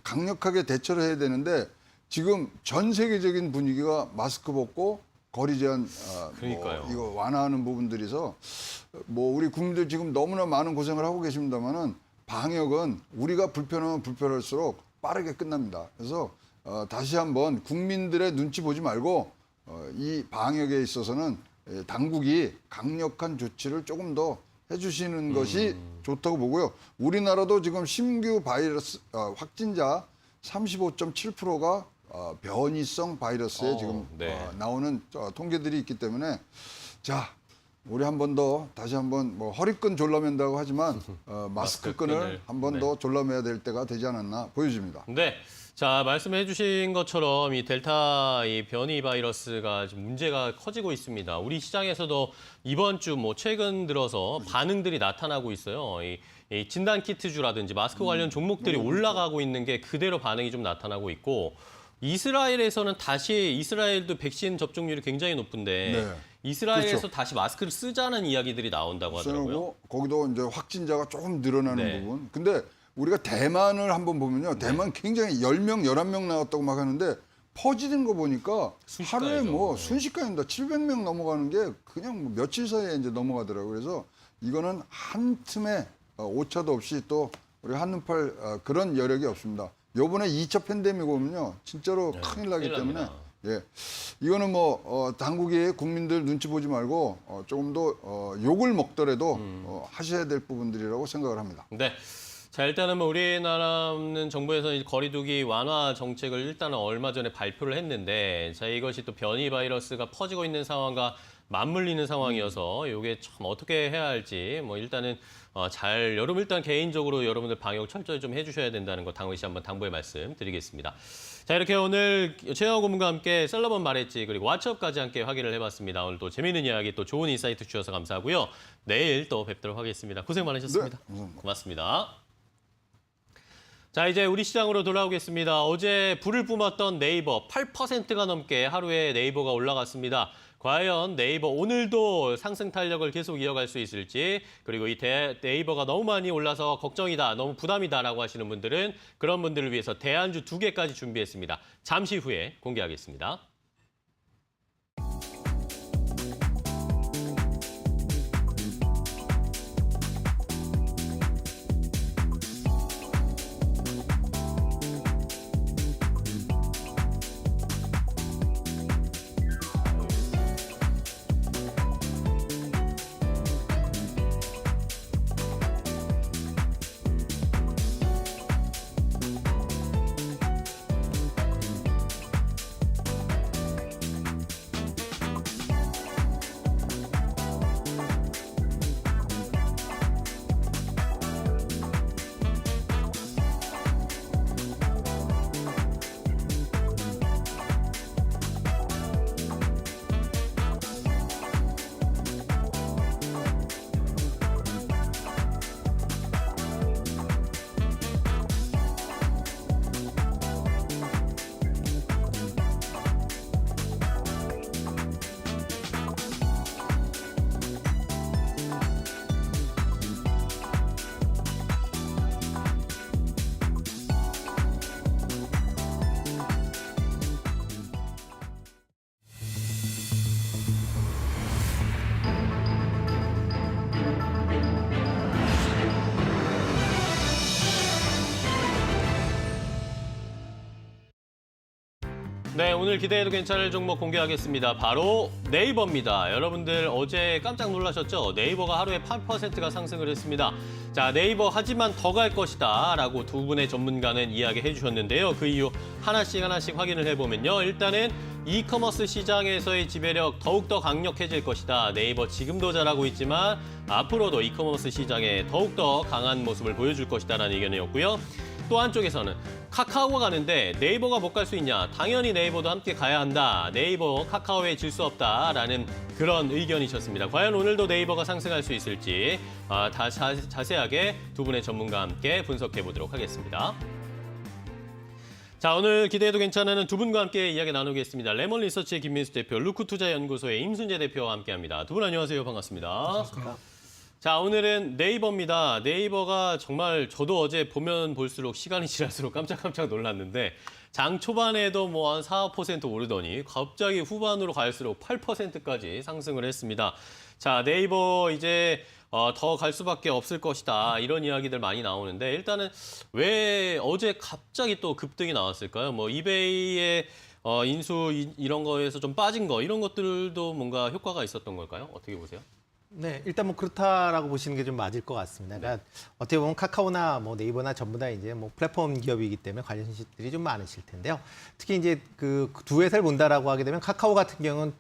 강력하게 대처를 해야 되는데 지금 전 세계적인 분위기가 마스크 벗고 거리 제한 그러니까요. 이거 완화하는 부분들이서 우리 국민들 지금 너무나 많은 고생을 하고 계십니다만은 방역은 우리가 불편하면 불편할수록 빠르게 끝납니다. 그래서 다시 한번 국민들의 눈치 보지 말고 이 방역에 있어서는 당국이 강력한 조치를 조금 더 해주시는 것이 좋다고 보고요. 우리나라도 지금 신규 바이러스 확진자 35.7%가 변이성 바이러스에 지금 네. 나오는 통계들이 있기 때문에 자 우리 한 번 더 다시 한번 뭐 허리끈 졸라맨다고 하지만 마스크끈을 마스크끈을, 한 번 네. 더 졸라매야 될 때가 되지 않았나 보여집니다. 네. 자, 말씀해 주신 것처럼 이 델타 이 변이 바이러스가 지금 문제가 커지고 있습니다. 우리 시장에서도 이번 주 뭐 최근 들어서 반응들이 나타나고 있어요. 이 진단 키트주라든지 마스크 관련 종목들이 올라가고 있는 게 그대로 반응이 좀 나타나고 있고 이스라엘에서는 다시 이스라엘도 백신 접종률이 굉장히 높은데 네. 이스라엘에서 그렇죠. 다시 마스크를 쓰자는 이야기들이 나온다고 하더라고요. 쓰고 거기도 이제 확진자가 조금 늘어나는 네. 부분. 근데 우리가 대만을 한번 보면요. 대만 굉장히 10명, 11명 나왔다고 막 하는데 퍼지는 거 보니까 순식간이죠. 하루에 뭐 네. 순식간입니다. 700명 넘어가는 게 그냥 뭐 며칠 사이에 이제 넘어가더라고요. 그래서 이거는 한 틈에 오차도 없이 또 우리 한눈팔 그런 여력이 없습니다. 요번에 2차 팬데믹 오면요. 진짜로 큰일 나기 큰일 때문에 납니다. 예, 이거는 뭐 당국이 국민들 눈치 보지 말고 조금 더 욕을 먹더라도 하셔야 될 부분들이라고 생각을 합니다. 네. 자, 일단은 뭐 우리나라는 정부에서 거리두기 완화 정책을 일단은 얼마 전에 발표를 했는데 자, 이것이 또 변이 바이러스가 퍼지고 있는 상황과 맞물리는 상황이어서 이게 참 어떻게 해야 할지 뭐 일단은 여러분 일단 개인적으로 여러분들 방역 철저히 좀 해주셔야 된다는 거 당시 한번 당부의 말씀 드리겠습니다. 자, 이렇게 오늘 최영호 고문과 함께 셀러번 말했지 그리고 왓츠업까지 함께 확인을 해봤습니다. 오늘 또 재미있는 이야기 또 좋은 인사이트 주셔서 감사하고요. 내일 또 뵙도록 하겠습니다. 고생 많으셨습니다. 네, 감사합니다. 고맙습니다. 자, 이제 우리 시장으로 돌아오겠습니다. 어제 불을 뿜었던 네이버 8%가 넘게 하루에 네이버가 올라갔습니다. 과연 네이버 오늘도 상승 탄력을 계속 이어갈 수 있을지 그리고 이 네이버가 너무 많이 올라서 걱정이다, 너무 부담이다라고 하시는 분들은 그런 분들을 위해서 대안주 2개까지 준비했습니다. 잠시 후에 공개하겠습니다. 네, 오늘 기대해도 괜찮을 종목 공개하겠습니다. 바로 네이버입니다. 여러분들 어제 깜짝 놀라셨죠? 네이버가 하루에 8%가 상승을 했습니다. 자, 네이버 하지만 더 갈 것이다 라고 두 분의 전문가는 이야기해 주셨는데요. 그 이유 하나씩 확인을 해보면요. 일단은 이커머스 시장에서의 지배력 더욱더 강력해질 것이다. 네이버 지금도 잘하고 있지만 앞으로도 이커머스 시장에 더욱더 강한 모습을 보여줄 것이다라는 의견이었고요. 또 한쪽에서는 카카오가 가는데 네이버가 못 갈 수 있냐? 당연히 네이버도 함께 가야 한다. 네이버, 카카오에 질 수 없다라는 그런 의견이셨습니다. 과연 오늘도 네이버가 상승할 수 있을지 자세하게 두 분의 전문가와 함께 분석해 보도록 하겠습니다. 자, 오늘 기대해도 괜찮은 두 분과 함께 이야기 나누겠습니다. 레몬 리서치의 김민수 대표, 루크투자연구소의 임순재 대표와 함께합니다. 두 분 안녕하세요. 반갑습니다. 반갑습니다. 자, 오늘은 네이버입니다. 네이버가 정말 저도 어제 보면 볼수록 시간이 지날수록 깜짝깜짝 놀랐는데 장 초반에도 뭐 한 4% 오르더니 갑자기 후반으로 갈수록 8%까지 상승을 했습니다. 자, 네이버 이제 더 갈 수밖에 없을 것이다. 이런 이야기들 많이 나오는데 일단은 왜 어제 갑자기 또 급등이 나왔을까요? 뭐 이베이의 인수 이런 거에서 좀 빠진 거 이런 것들도 뭔가 효과가 있었던 걸까요? 어떻게 보세요? 네, 일단 뭐 그렇다라고 보시는 게 좀 맞을 것 같습니다. 그러니까 어떻게 보면 카카오나 뭐 네이버나 전부 다 이제 뭐 플랫폼 기업이기 때문에 관련주들이 좀 많으실 텐데요. 특히 이제 그 두 회사를 본다라고 하게 되면 카카오 같은 경우는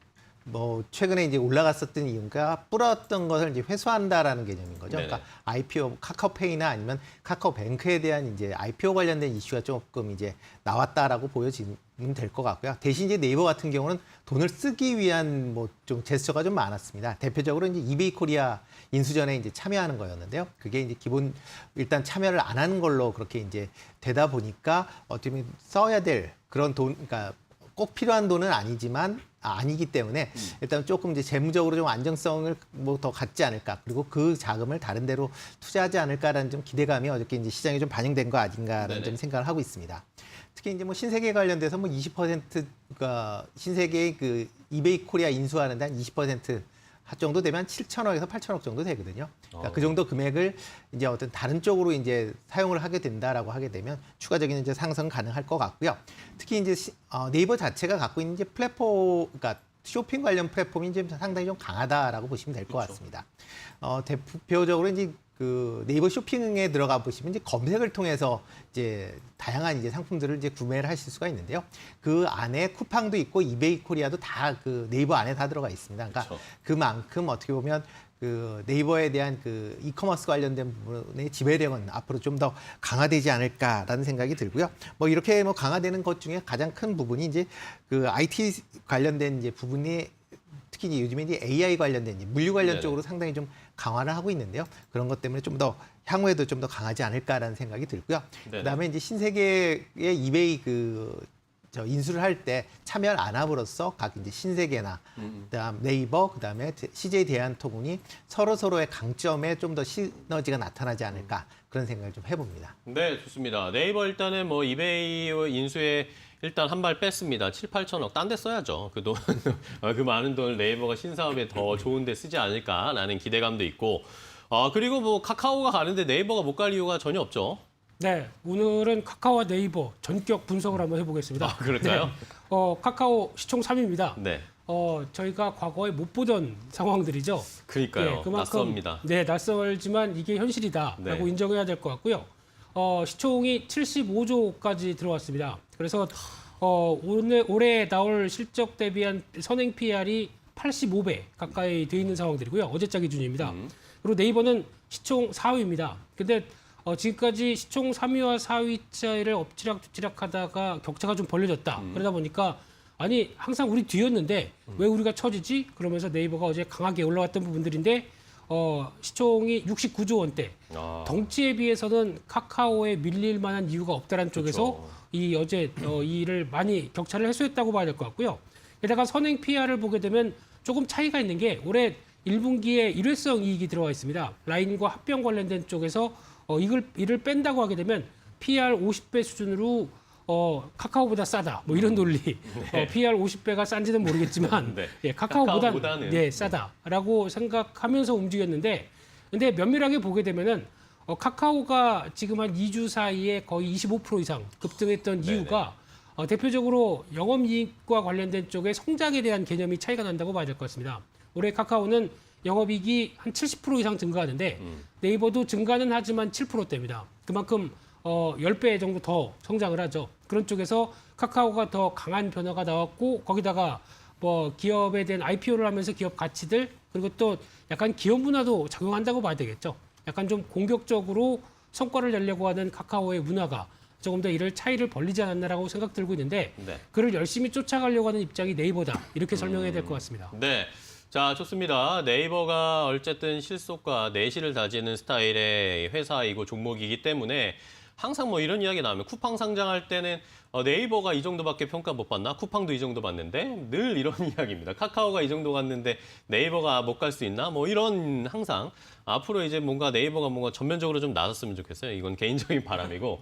뭐 최근에 이제 올라갔었던 이유가 불었던 것을 이제 회수한다라는 개념인 거죠. 네네. 그러니까 IPO 카카오페이나 아니면 카카오뱅크에 대한 이제 IPO 관련된 이슈가 조금 이제 나왔다라고 보여지면 될 것 같고요. 대신 이제 네이버 같은 경우는 돈을 쓰기 위한 뭐 좀 제스처가 좀 많았습니다. 대표적으로 이제 이베이 코리아 인수전에 이제 참여하는 거였는데요. 그게 이제 기본 일단 참여를 안 하는 걸로 그렇게 이제 되다 보니까 어떻게 보면 써야 될 그런 돈, 그러니까 꼭 필요한 돈은 아니지만 아니기 때문에 일단 조금 이제 재무적으로 좀 안정성을 뭐 더 갖지 않을까, 그리고 그 자금을 다른 데로 투자하지 않을까라는 좀 기대감이 어저께 이제 시장에 좀 반영된 거 아닌가라는 네네. 좀 생각을 하고 있습니다. 특히 이제 뭐 신세계 관련돼서 뭐 20%가 신세계의 그 이베이 코리아 인수하는데 한 20% 정도 되면 7천억에서 8천억 정도 되거든요. 그러니까 그 정도 금액을 이제 어떤 다른 쪽으로 이제 사용을 하게 된다라고 하게 되면 추가적인 이제 상승 가능할 것 같고요. 특히 이제 네이버 자체가 갖고 있는 이제 플랫폼, 그러니까 쇼핑 관련 플랫폼이 이제 상당히 좀 강하다라고 보시면 될 것 같습니다. 대표적으로 이제 그 네이버 쇼핑에 들어가 보시면 이제 검색을 통해서 이제 다양한 이제 상품들을 이제 구매를 하실 수가 있는데요. 그 안에 쿠팡도 있고 이베이 코리아도 다 그 네이버 안에 다 들어가 있습니다. 그러니까 그렇죠. 그만큼 어떻게 보면 그 네이버에 대한 그 이커머스 관련된 부분의 지배력은 앞으로 좀 더 강화되지 않을까라는 생각이 들고요. 뭐 이렇게 뭐 강화되는 것 중에 가장 큰 부분이 이제 그 IT 관련된 이제 부분이 특히 이제 요즘에 이제 AI 관련된 이제 물류 관련 네네. 쪽으로 상당히 좀 강화를 하고 있는데요. 그런 것 때문에 좀 더 향후에도 좀 더 강하지 않을까라는 생각이 들고요. 네네. 그다음에 이제 신세계의 이베이 저 인수를 할 때 참여를 안 함으로써 각 이제 신세계나 그다음 네이버 그다음에 CJ 대한통운이 서로의 강점에 좀 더 시너지가 나타나지 않을까 그런 생각을 좀 해봅니다. 네, 좋습니다. 네이버 일단은 뭐 이베이 인수에 일단 한 발 뺐습니다. 7, 8천억. 딴 데 써야죠. 그 돈, 그 많은 돈을 네이버가 신사업에 더 좋은 데 쓰지 않을까라는 기대감도 있고. 그리고 뭐 카카오가 가는데 네이버가 못 갈 이유가 전혀 없죠. 네, 오늘은 카카오와 네이버 전격 분석을 한번 해보겠습니다. 그럴까요? 네. 카카오 시총 3위입니다. 네. 저희가 과거에 못 보던 상황들이죠. 그러니까요. 그만큼 낯섭니다. 네, 낯설지만 이게 현실이다라고 네. 인정해야 될 것 같고요. 시총이 75조까지 들어왔습니다. 그래서 올해 나올 실적 대비한 선행 PR이 85배 가까이 돼 있는 상황들이고요. 어제자 기준입니다. 그리고 네이버는 시총 4위입니다. 근데 지금까지 시총 3위와 4위 차이를 엎치락뒤치락 하다가 격차가 좀 벌려졌다. 그러다 보니까 아니 항상 우리 뒤였는데 왜 우리가 처지지? 그러면서 네이버가 어제 강하게 올라왔던 부분들인데 시총이 69조 원대. 덩치에 비해서는 카카오에 밀릴 만한 이유가 없다라는 쪽에서 이 어제 이를 많이 격차를 해소했다고 봐야 될 것 같고요. 게다가 선행 PR을 보게 되면 조금 차이가 있는 게 올해 1분기에 일회성 이익이 들어와 있습니다. 라인과 합병 관련된 쪽에서 이를 뺀다고 하게 되면 PR 50배 수준으로 카카오보다 싸다. 뭐 이런 논리. PR 50배가 싼지는 모르겠지만 네. 예, 카카오보다는 카카오보다는. 네, 싸다라고 생각하면서 움직였는데 근데 면밀하게 보게 되면은 카카오가 지금 한 2주 사이에 거의 25% 이상 급등했던 네네. 이유가 대표적으로 영업이익과 관련된 쪽에 성장에 대한 개념이 차이가 난다고 봐야 될 것 같습니다. 올해 카카오는 영업이익이 한 70% 이상 증가하는데 네이버도 증가는 하지만 7%대입니다. 그만큼 10배 정도 더 성장을 하죠. 그런 쪽에서 카카오가 더 강한 변화가 나왔고 거기다가 뭐 기업에 대한 IPO를 하면서 기업 가치들 그리고 또 약간 기업 문화도 작용한다고 봐야 되겠죠. 약간 좀 공격적으로 성과를 내려고 하는 카카오의 문화가 조금 더 이를 차이를 벌리지 않았나라고 생각 들고 있는데 네. 그를 열심히 쫓아가려고 하는 입장이 네이버다. 이렇게 설명해야 될 것 같습니다. 네. 자, 좋습니다. 네이버가 어쨌든 실속과 내실을 다지는 스타일의 회사이고 종목이기 때문에 항상 뭐 이런 이야기 나오면 쿠팡 상장할 때는 네이버가 이 정도밖에 평가 못 받나? 쿠팡도 이 정도 받는데 늘 이런 이야기입니다. 카카오가 이 정도 갔는데 네이버가 못 갈 수 있나? 뭐 이런 항상 앞으로 이제 뭔가 네이버가 뭔가 전면적으로 좀 나섰으면 좋겠어요. 이건 개인적인 바람이고.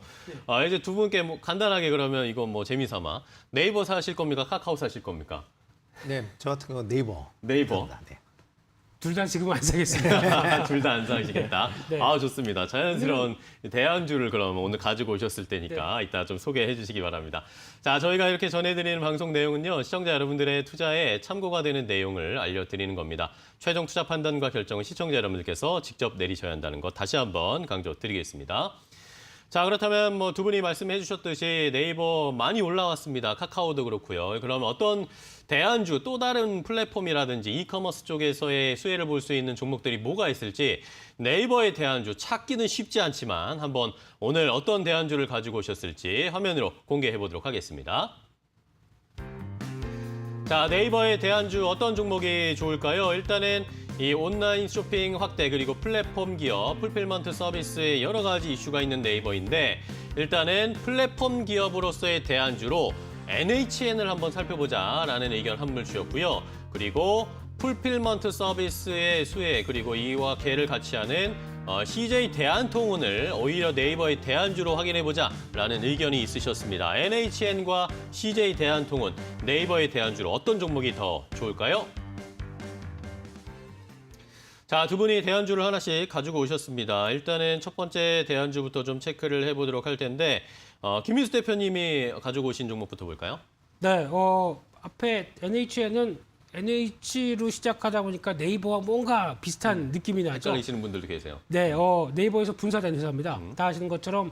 이제 두 분께 뭐 간단하게 그러면 이건 뭐 재미삼아 네이버 사실 겁니까? 카카오 사실 겁니까? 네, 저 같은 경우 네이버. 네이버. 네. 둘 다 지금 안 사겠습니다. 둘 다 안 사시겠다. 네. 좋습니다. 자연스러운 대안주를 그럼 오늘 가지고 오셨을 테니까 이따 좀 소개해 주시기 바랍니다. 자, 저희가 이렇게 전해드리는 방송 내용은요. 시청자 여러분들의 투자에 참고가 되는 내용을 알려드리는 겁니다. 최종 투자 판단과 결정은 시청자 여러분들께서 직접 내리셔야 한다는 것 다시 한번 강조드리겠습니다. 자, 그렇다면 뭐 두 분이 말씀해 주셨듯이 네이버 많이 올라왔습니다. 카카오도 그렇고요. 그럼 어떤 대안주 또 다른 플랫폼이라든지 이커머스 쪽에서의 수혜를 볼 수 있는 종목들이 뭐가 있을지 네이버의 대안주 찾기는 쉽지 않지만 한번 오늘 어떤 대안주를 가지고 오셨을지 화면으로 공개해 보도록 하겠습니다. 자, 네이버의 대안주 어떤 종목이 좋을까요? 일단은 이 온라인 쇼핑 확대 그리고 플랫폼 기업, 풀필먼트 서비스의 여러 가지 이슈가 있는 네이버인데 일단은 플랫폼 기업으로서의 대안주로 NHN을 한번 살펴보자라는 의견 한 물 주셨고요. 그리고 풀필먼트 서비스의 수혜 그리고 이와 개를 같이 하는 CJ 대한통운을 오히려 네이버의 대안주로 확인해보자라는 의견이 있으셨습니다. NHN과 CJ 대한통운, 네이버의 대안주로 어떤 종목이 더 좋을까요? 자, 두 분이 대안주를 하나씩 가지고 오셨습니다. 일단은 첫 번째 대안주부터 좀 체크를 해보도록 할 텐데 김민수 대표님이 가지고 오신 종목부터 볼까요? 네, 앞에 NHN은 NH로 시작하다 보니까 네이버와 뭔가 비슷한 느낌이 나죠. 헷갈리시는 분들도 계세요. 네, 네이버에서 분사된 회사입니다. 다 아시는 것처럼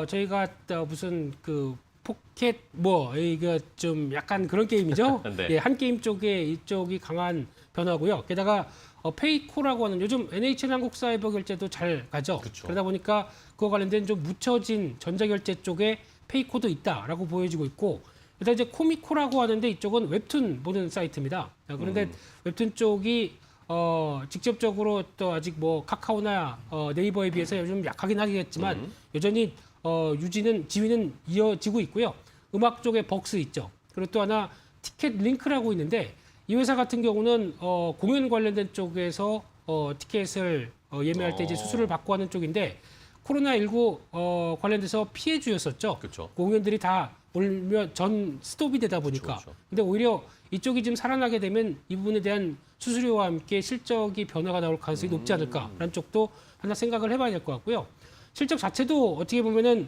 저희가 무슨 그 포켓 이거 좀 약간 그런 게임이죠. 네. 예, 한 게임 쪽에 이쪽이 강한 변화고요. 게다가 페이코라고 하는 요즘 NHN 한국사이버결제도 잘 가죠. 그쵸. 그러다 보니까 그거 관련된 좀 묻혀진 전자결제 쪽에 페이코도 있다라고 보여지고 있고 그다음 이제 코미코라고 하는데 이쪽은 웹툰 보는 사이트입니다. 그런데 웹툰 쪽이 직접적으로 또 아직 뭐 카카오나 네이버에 비해서 요즘 약하긴 하겠지만 여전히 지위는 이어지고 있고요. 음악 쪽에 벅스 있죠. 그리고 또 하나 티켓 링크라고 있는데 이 회사 같은 경우는 공연 관련된 쪽에서 티켓을 예매할 때 이제 수수료를 받고 하는 쪽인데 코로나19 관련돼서 피해주였었죠. 그쵸. 공연들이 다 올면 전 스톱이 되다 보니까. 그쵸. 근데 오히려 이쪽이 좀 살아나게 되면 이 부분에 대한 수수료와 함께 실적이 변화가 나올 가능성이 높지 않을까라는 쪽도 하나 생각을 해봐야 될 것 같고요. 실적 자체도 어떻게 보면은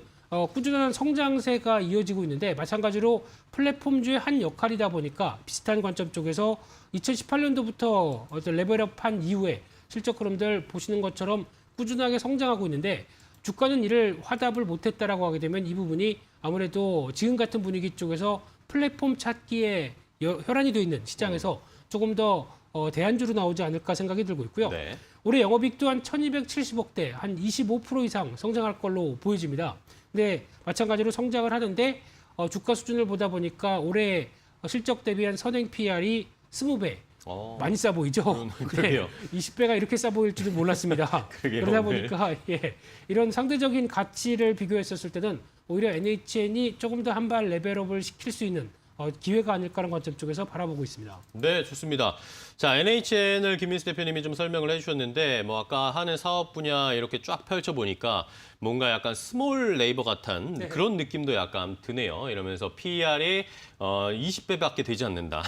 꾸준한 성장세가 이어지고 있는데 마찬가지로 플랫폼주의 한 역할이다 보니까 비슷한 관점 쪽에서 2018년도부터 어떤 레벨업한 이후에 실적 흐름들 보시는 것처럼 꾸준하게 성장하고 있는데 주가는 이를 화답을 못했다라고 하게 되면 이 부분이 아무래도 지금 같은 분위기 쪽에서 플랫폼 찾기에 혈안이 되어 있는 시장에서 조금 더 대안주로 나오지 않을까 생각이 들고 있고요. 네. 올해 영업이익도 한 1,270억대, 한 25% 이상 성장할 걸로 보여집니다. 근데 마찬가지로 성장을 하는데 주가 수준을 보다 보니까 올해 실적 대비한 선행 PR이 20배. 많이 싸 보이죠? 그러게요. 20배가 이렇게 싸 보일 줄은 몰랐습니다. 그러게요, 그러다 오늘. 보니까 이런 상대적인 가치를 비교했었을 때는 오히려 NHN이 조금 더 한 발 레벨업을 시킬 수 있는 기회가 아닐까라는 관점 쪽에서 바라보고 있습니다. 네, 좋습니다. 자, NHN을 김민수 대표님이 좀 설명을 해주셨는데 뭐 아까 하는 사업 분야 이렇게 쫙 펼쳐보니까 뭔가 약간 스몰 네이버 같은 네. 그런 느낌도 약간 드네요. 이러면서 PER이 20배밖에 되지 않는다.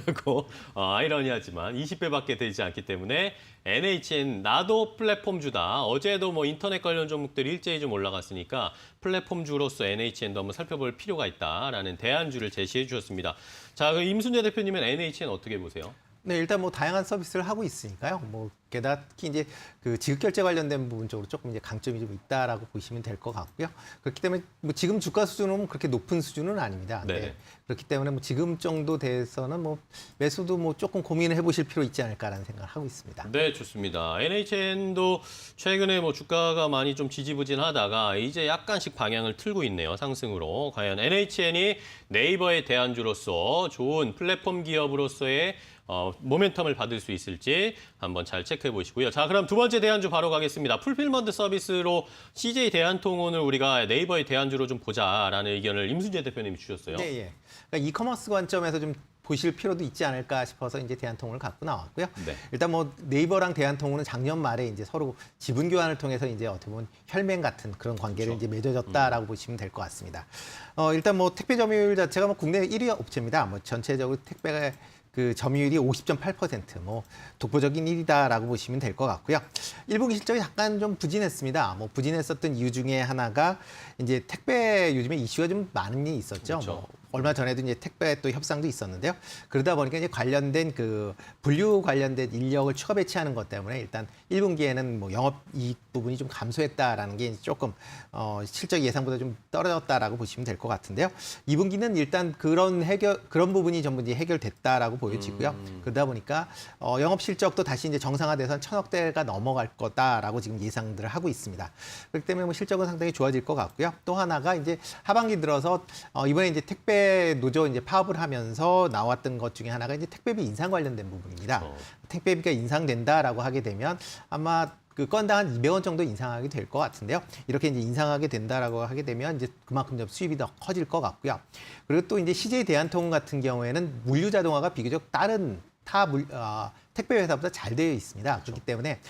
그리고 아이러니하지만 20배밖에 되지 않기 때문에 NHN 나도 플랫폼주다. 어제도 뭐 인터넷 관련 종목들이 일제히 좀 올라갔으니까 플랫폼주로서 NHN도 한번 살펴볼 필요가 있다라는 대안주를 제시해 주셨습니다. 자, 그 임순재 대표님은 NHN 어떻게 보세요? 네, 일단 뭐 다양한 서비스를 하고 있으니까요. 뭐 게다가 특히 이제 그 지급 결제 관련된 부분 쪽으로 조금 이제 강점이 좀 있다라고 보시면 될 것 같고요. 그렇기 때문에 뭐 지금 주가 수준은 그렇게 높은 수준은 아닙니다. 네. 네. 그렇기 때문에 뭐 지금 정도 돼서는 뭐 매수도 뭐 조금 고민을 해보실 필요 있지 않을까라는 생각을 하고 있습니다. 네, 좋습니다. NHN도 최근에 뭐 주가가 많이 좀 지지부진하다가 이제 약간씩 방향을 틀고 있네요. 상승으로. 과연 NHN이 네이버의 대안주로서 좋은 플랫폼 기업으로서의 모멘텀을 받을 수 있을지 한번 잘 체크해 보시고요. 자, 그럼 두 번째 대안주 바로 가겠습니다. 풀필먼트 서비스로 CJ 대한통운을 우리가 네이버의 대안주로 좀 보자라는 의견을 임순재 대표님이 주셨어요. 네, 예. 그러니까 이커머스 관점에서 좀 보실 필요도 있지 않을까 싶어서 이제 대한통운을 갖고 나왔고요. 네. 일단 뭐 네이버랑 대한통운은 작년 말에 이제 서로 지분 교환을 통해서 이제 어떻게 보면 혈맹 같은 그런 관계를 이제 맺어졌다라고 보시면 될 것 같습니다. 일단 뭐 택배 점유율 자체가 뭐 국내 1위 업체입니다. 뭐 전체적으로 택배가 그 점유율이 50.8%, 뭐 독보적인 1위다라고 보시면 될 것 같고요. 1분기 실적이 잠깐 좀 부진했습니다. 뭐 부진했었던 이유 중에 하나가 이제 택배 요즘에 이슈가 좀 많이 있었죠. 그렇죠. 뭐 얼마 전에도 이제 택배 또 협상도 있었는데요. 그러다 보니까 이제 관련된 그 분류 관련된 인력을 추가 배치하는 것 때문에 일단 1분기에는 뭐 영업이익 부분이 좀 감소했다라는 게 조금 실적 예상보다 좀 떨어졌다라고 보시면 될 것 같은데요. 2분기는 일단 그런 부분이 전부 이제 해결됐다라고 보여지고요. 그러다 보니까 영업 실적도 다시 이제 정상화돼서 1,000억대가 넘어갈 거다라고 지금 예상들을 하고 있습니다. 그렇기 때문에 뭐 실적은 상당히 좋아질 것 같고요. 또 하나가 이제 하반기 들어서 이번에 이제 택배 노조 이제 파업을 하면서 나왔던 것 중에 하나가 이제 택배비 인상 관련된 부분입니다. 택배비가 인상된다라고 하게 되면 아마 그 건당 한 200원 정도 인상하게 될 것 같은데요. 이렇게 이제 인상하게 된다라고 하게 되면 이제 그만큼 좀 수입이 더 커질 것 같고요. 그리고 또 이제 CJ 대한통운 같은 경우에는 물류 자동화가 비교적 다른 택배 회사보다 잘 되어 있습니다. 그렇기 때문에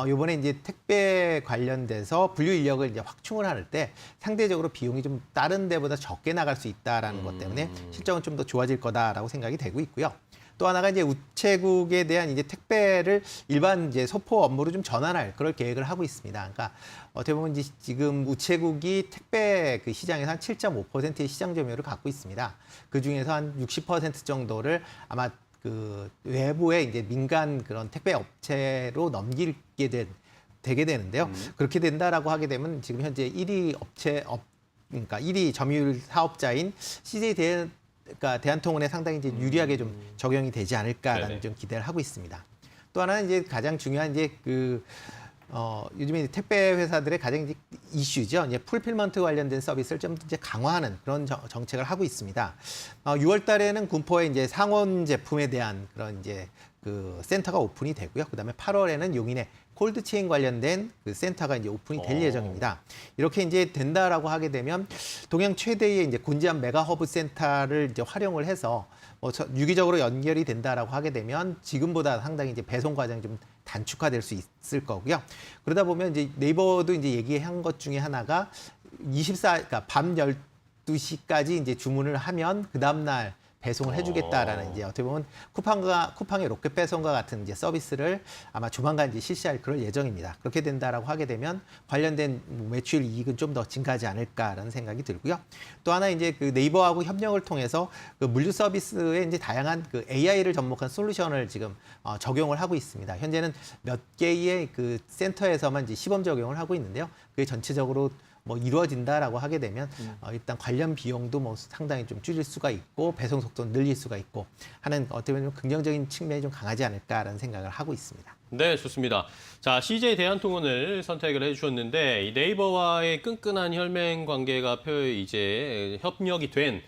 이번에 이제 택배 관련돼서 분류 인력을 이제 확충을 할 때 상대적으로 비용이 좀 다른 데보다 적게 나갈 수 있다라는 것 때문에 실적은 좀 더 좋아질 거다라고 생각이 되고 있고요. 또 하나가 이제 우체국에 대한 이제 택배를 일반 이제 소포 업무로 좀 전환할 그럴 계획을 하고 있습니다. 그러니까 어떻게 보면 이제 지금 우체국이 택배 그 시장에서 한 7.5%의 시장 점유율을 갖고 있습니다. 그 중에서 한 60% 정도를 아마 그 외부의 이제 민간 그런 택배 업체로 되게 되는데요. 그렇게 된다라고 하게 되면 지금 현재 1위 그러니까 1위 점유율 사업자인 CJ 대한통운에 상당히 이제 유리하게 좀 적용이 되지 않을까라는 네네. 좀 기대를 하고 있습니다. 또 하나는 이제 가장 중요한 이제 요즘에 이제 택배 회사들의 가장 이제 이슈죠. 이제 풀필먼트 관련된 서비스를 좀 이제 강화하는 그런 정책을 하고 있습니다. 6월 달에는 군포에 이제 상온 제품에 대한 그런 이제 그 센터가 오픈이 되고요. 그다음에 8월에는 용인에 콜드체인 관련된 그 센터가 이제 오픈이 될 예정입니다. 이렇게 이제 된다라고 하게 되면 동양 최대의 이제 곤지암 메가허브 센터를 이제 활용을 해서 유기적으로 연결이 된다라고 하게 되면 지금보다 상당히 이제 배송 과정이 좀 단축화될 수 있을 거고요. 그러다 보면 이제 네이버도 이제 얘기한 것 중에 하나가 그러니까 밤 12시까지 이제 주문을 하면 그 다음 날 배송을 해주겠다라는 이제 어떻게 보면 쿠팡의 로켓 배송과 같은 이제 서비스를 아마 조만간 이제 실시할 그럴 예정입니다. 그렇게 된다라고 하게 되면 관련된 매출 이익은 좀 더 증가하지 않을까라는 생각이 들고요. 또 하나 이제 그 네이버하고 협력을 통해서 그 물류 서비스에 이제 다양한 그 AI를 접목한 솔루션을 지금 적용을 하고 있습니다. 현재는 몇 개의 그 센터에서만 이제 시범 적용을 하고 있는데요. 그게 전체적으로 뭐 이루어진다라고 하게 되면 일단 관련 비용도 뭐 상당히 좀 줄일 수가 있고 배송 속도는 늘릴 수가 있고 하는 어떻게 보면 긍정적인 측면이 좀 강하지 않을까라는 생각을 하고 있습니다. 네, 좋습니다. 자, CJ 대한통운을 선택을 해주셨는데 이 네이버와의 끈끈한 혈맹 관계가 이제 협력이 된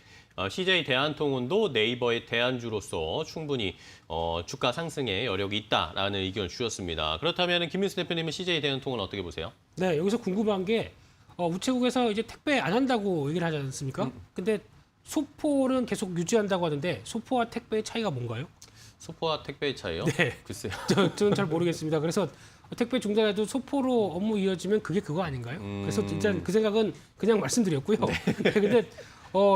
CJ 대한통운도 네이버의 대안주로서 충분히 주가 상승에 여력이 있다라는 의견을 주셨습니다. 그렇다면 김민수 대표님은 CJ 대한통운 어떻게 보세요? 네, 여기서 궁금한 게 우체국에서 이제 택배 안 한다고 얘기를 하지 않습니까? 근데 소포는 계속 유지한다고 하는데 소포와 택배의 차이가 뭔가요? 소포와 택배의 차이요? 네. 글쎄요. 저는 잘 모르겠습니다. 그래서 택배 중단해도 소포로 업무 이어지면 그게 그거 아닌가요? 그래서 일단 그 생각은 그냥 말씀드렸고요. 네. 근데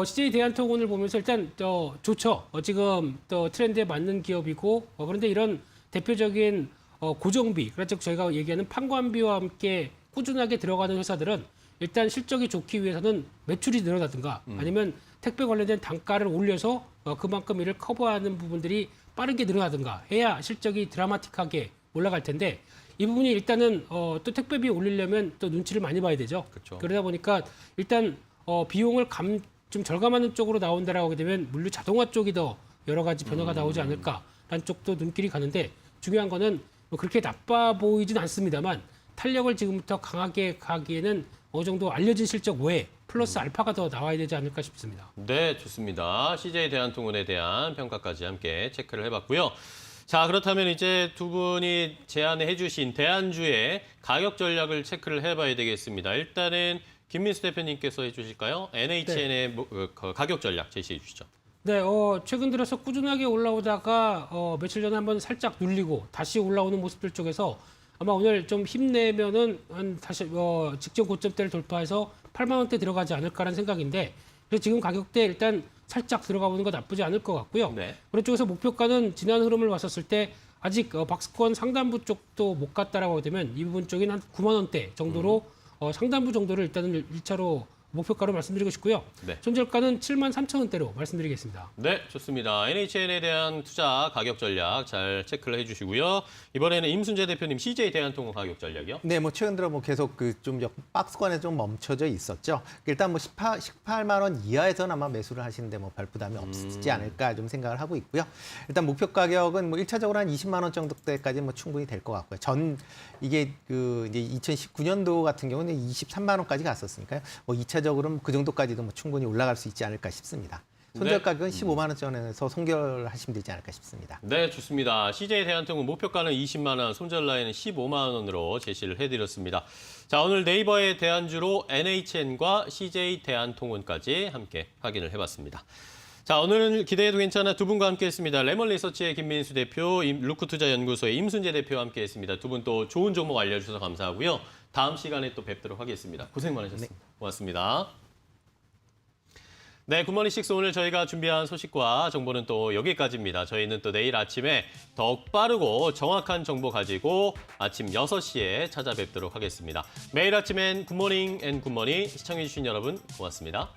CJ 대한통운을 보면서 일단 좋죠. 지금 트렌드에 맞는 기업이고 그런데 이런 대표적인 고정비, 그렇죠. 저희가 얘기하는 판관비와 함께 꾸준하게 들어가는 회사들은 일단 실적이 좋기 위해서는 매출이 늘어나든가 아니면 택배 관련된 단가를 올려서 그만큼 이를 커버하는 부분들이 빠르게 늘어나든가 해야 실적이 드라마틱하게 올라갈 텐데 이 부분이 일단은 또 택배비 올리려면 또 눈치를 많이 봐야 되죠. 그렇죠. 그러다 보니까 일단 비용을 좀 절감하는 쪽으로 나온다라고 하게 되면 물류 자동화 쪽이 더 여러 가지 변화가 나오지 않을까라는 쪽도 눈길이 가는데 중요한 거는 뭐 그렇게 나빠 보이진 않습니다만 탄력을 지금부터 강하게 가기에는 어느 정도 알려진 실적 외에 플러스 알파가 더 나와야 되지 않을까 싶습니다. 네, 좋습니다. CJ 대한통운에 대한 평가까지 함께 체크를 해봤고요. 자, 그렇다면 이제 두 분이 제안해 주신 대안주의 가격 전략을 체크를 해봐야 되겠습니다. 일단은 김민수 대표님께서 해주실까요? NHN의 가격 전략 제시해 주시죠. 네, 최근 들어서 꾸준하게 올라오다가 며칠 전에 한번 살짝 눌리고 다시 올라오는 모습들 쪽에서 아마 오늘 좀 힘내면은 다시 직전 고점대를 돌파해서 8만 원대 들어가지 않을까라는 생각인데 그래서 지금 가격대 일단 살짝 들어가 보는 거 나쁘지 않을 것 같고요. 네. 그런 쪽에서 목표가는 지난 흐름을 봤었을 때 아직 박스권 상단부 쪽도 못 갔다라고 되면 이 부분 쪽인 한 9만 원대 정도로 상단부 정도를 일단은 1차로 목표가로 말씀드리고 싶고요. 네. 손절가는 73,000원대로 말씀드리겠습니다. 네, 좋습니다. NHN에 대한 투자 가격 전략 잘 체크를 해주시고요. 이번에는 임순재 대표님 CJ 대한통운 가격 전략이요. 네, 뭐 최근 들어 뭐 계속 그 좀 박스권에 좀 멈춰져 있었죠. 일단 뭐 18만 원 이하에서는 아마 매수를 하시는데 뭐 별 부담이 없지 않을까 좀 생각을 하고 있고요. 일단 목표 가격은 뭐 1차적으로 한 20만 원 정도까지 뭐 충분히 될 것 같고요. 이게 그 이제 2019년도 같은 경우는 23만 원까지 갔었으니까요. 뭐 2차적으로는 그 정도까지도 뭐 충분히 올라갈 수 있지 않을까 싶습니다. 손절 가격은 15만 원 전에서 손절하시면 되지 않을까 싶습니다. 네, 좋습니다. CJ 대한통운 목표가는 20만 원, 손절 라인은 15만 원으로 제시를 해드렸습니다. 자, 오늘 네이버의 대안주로 NHN과 CJ 대한통운까지 함께 확인을 해봤습니다. 자, 오늘은 기대해도 괜찮아 두 분과 함께했습니다. 레몬 리서치의 김민수 대표, 루크투자연구소의 임순재 대표와 함께했습니다. 두 분 또 좋은 종목 알려주셔서 감사하고요. 다음 시간에 또 뵙도록 하겠습니다. 고생 많으셨습니다. 고맙습니다. 네, 굿모닝 식스 오늘 저희가 준비한 소식과 정보는 또 여기까지입니다. 저희는 또 내일 아침에 더욱 빠르고 정확한 정보 가지고 아침 6시에 찾아뵙도록 하겠습니다. 매일 아침엔 굿모닝 앤 굿머니 시청해주신 여러분 고맙습니다.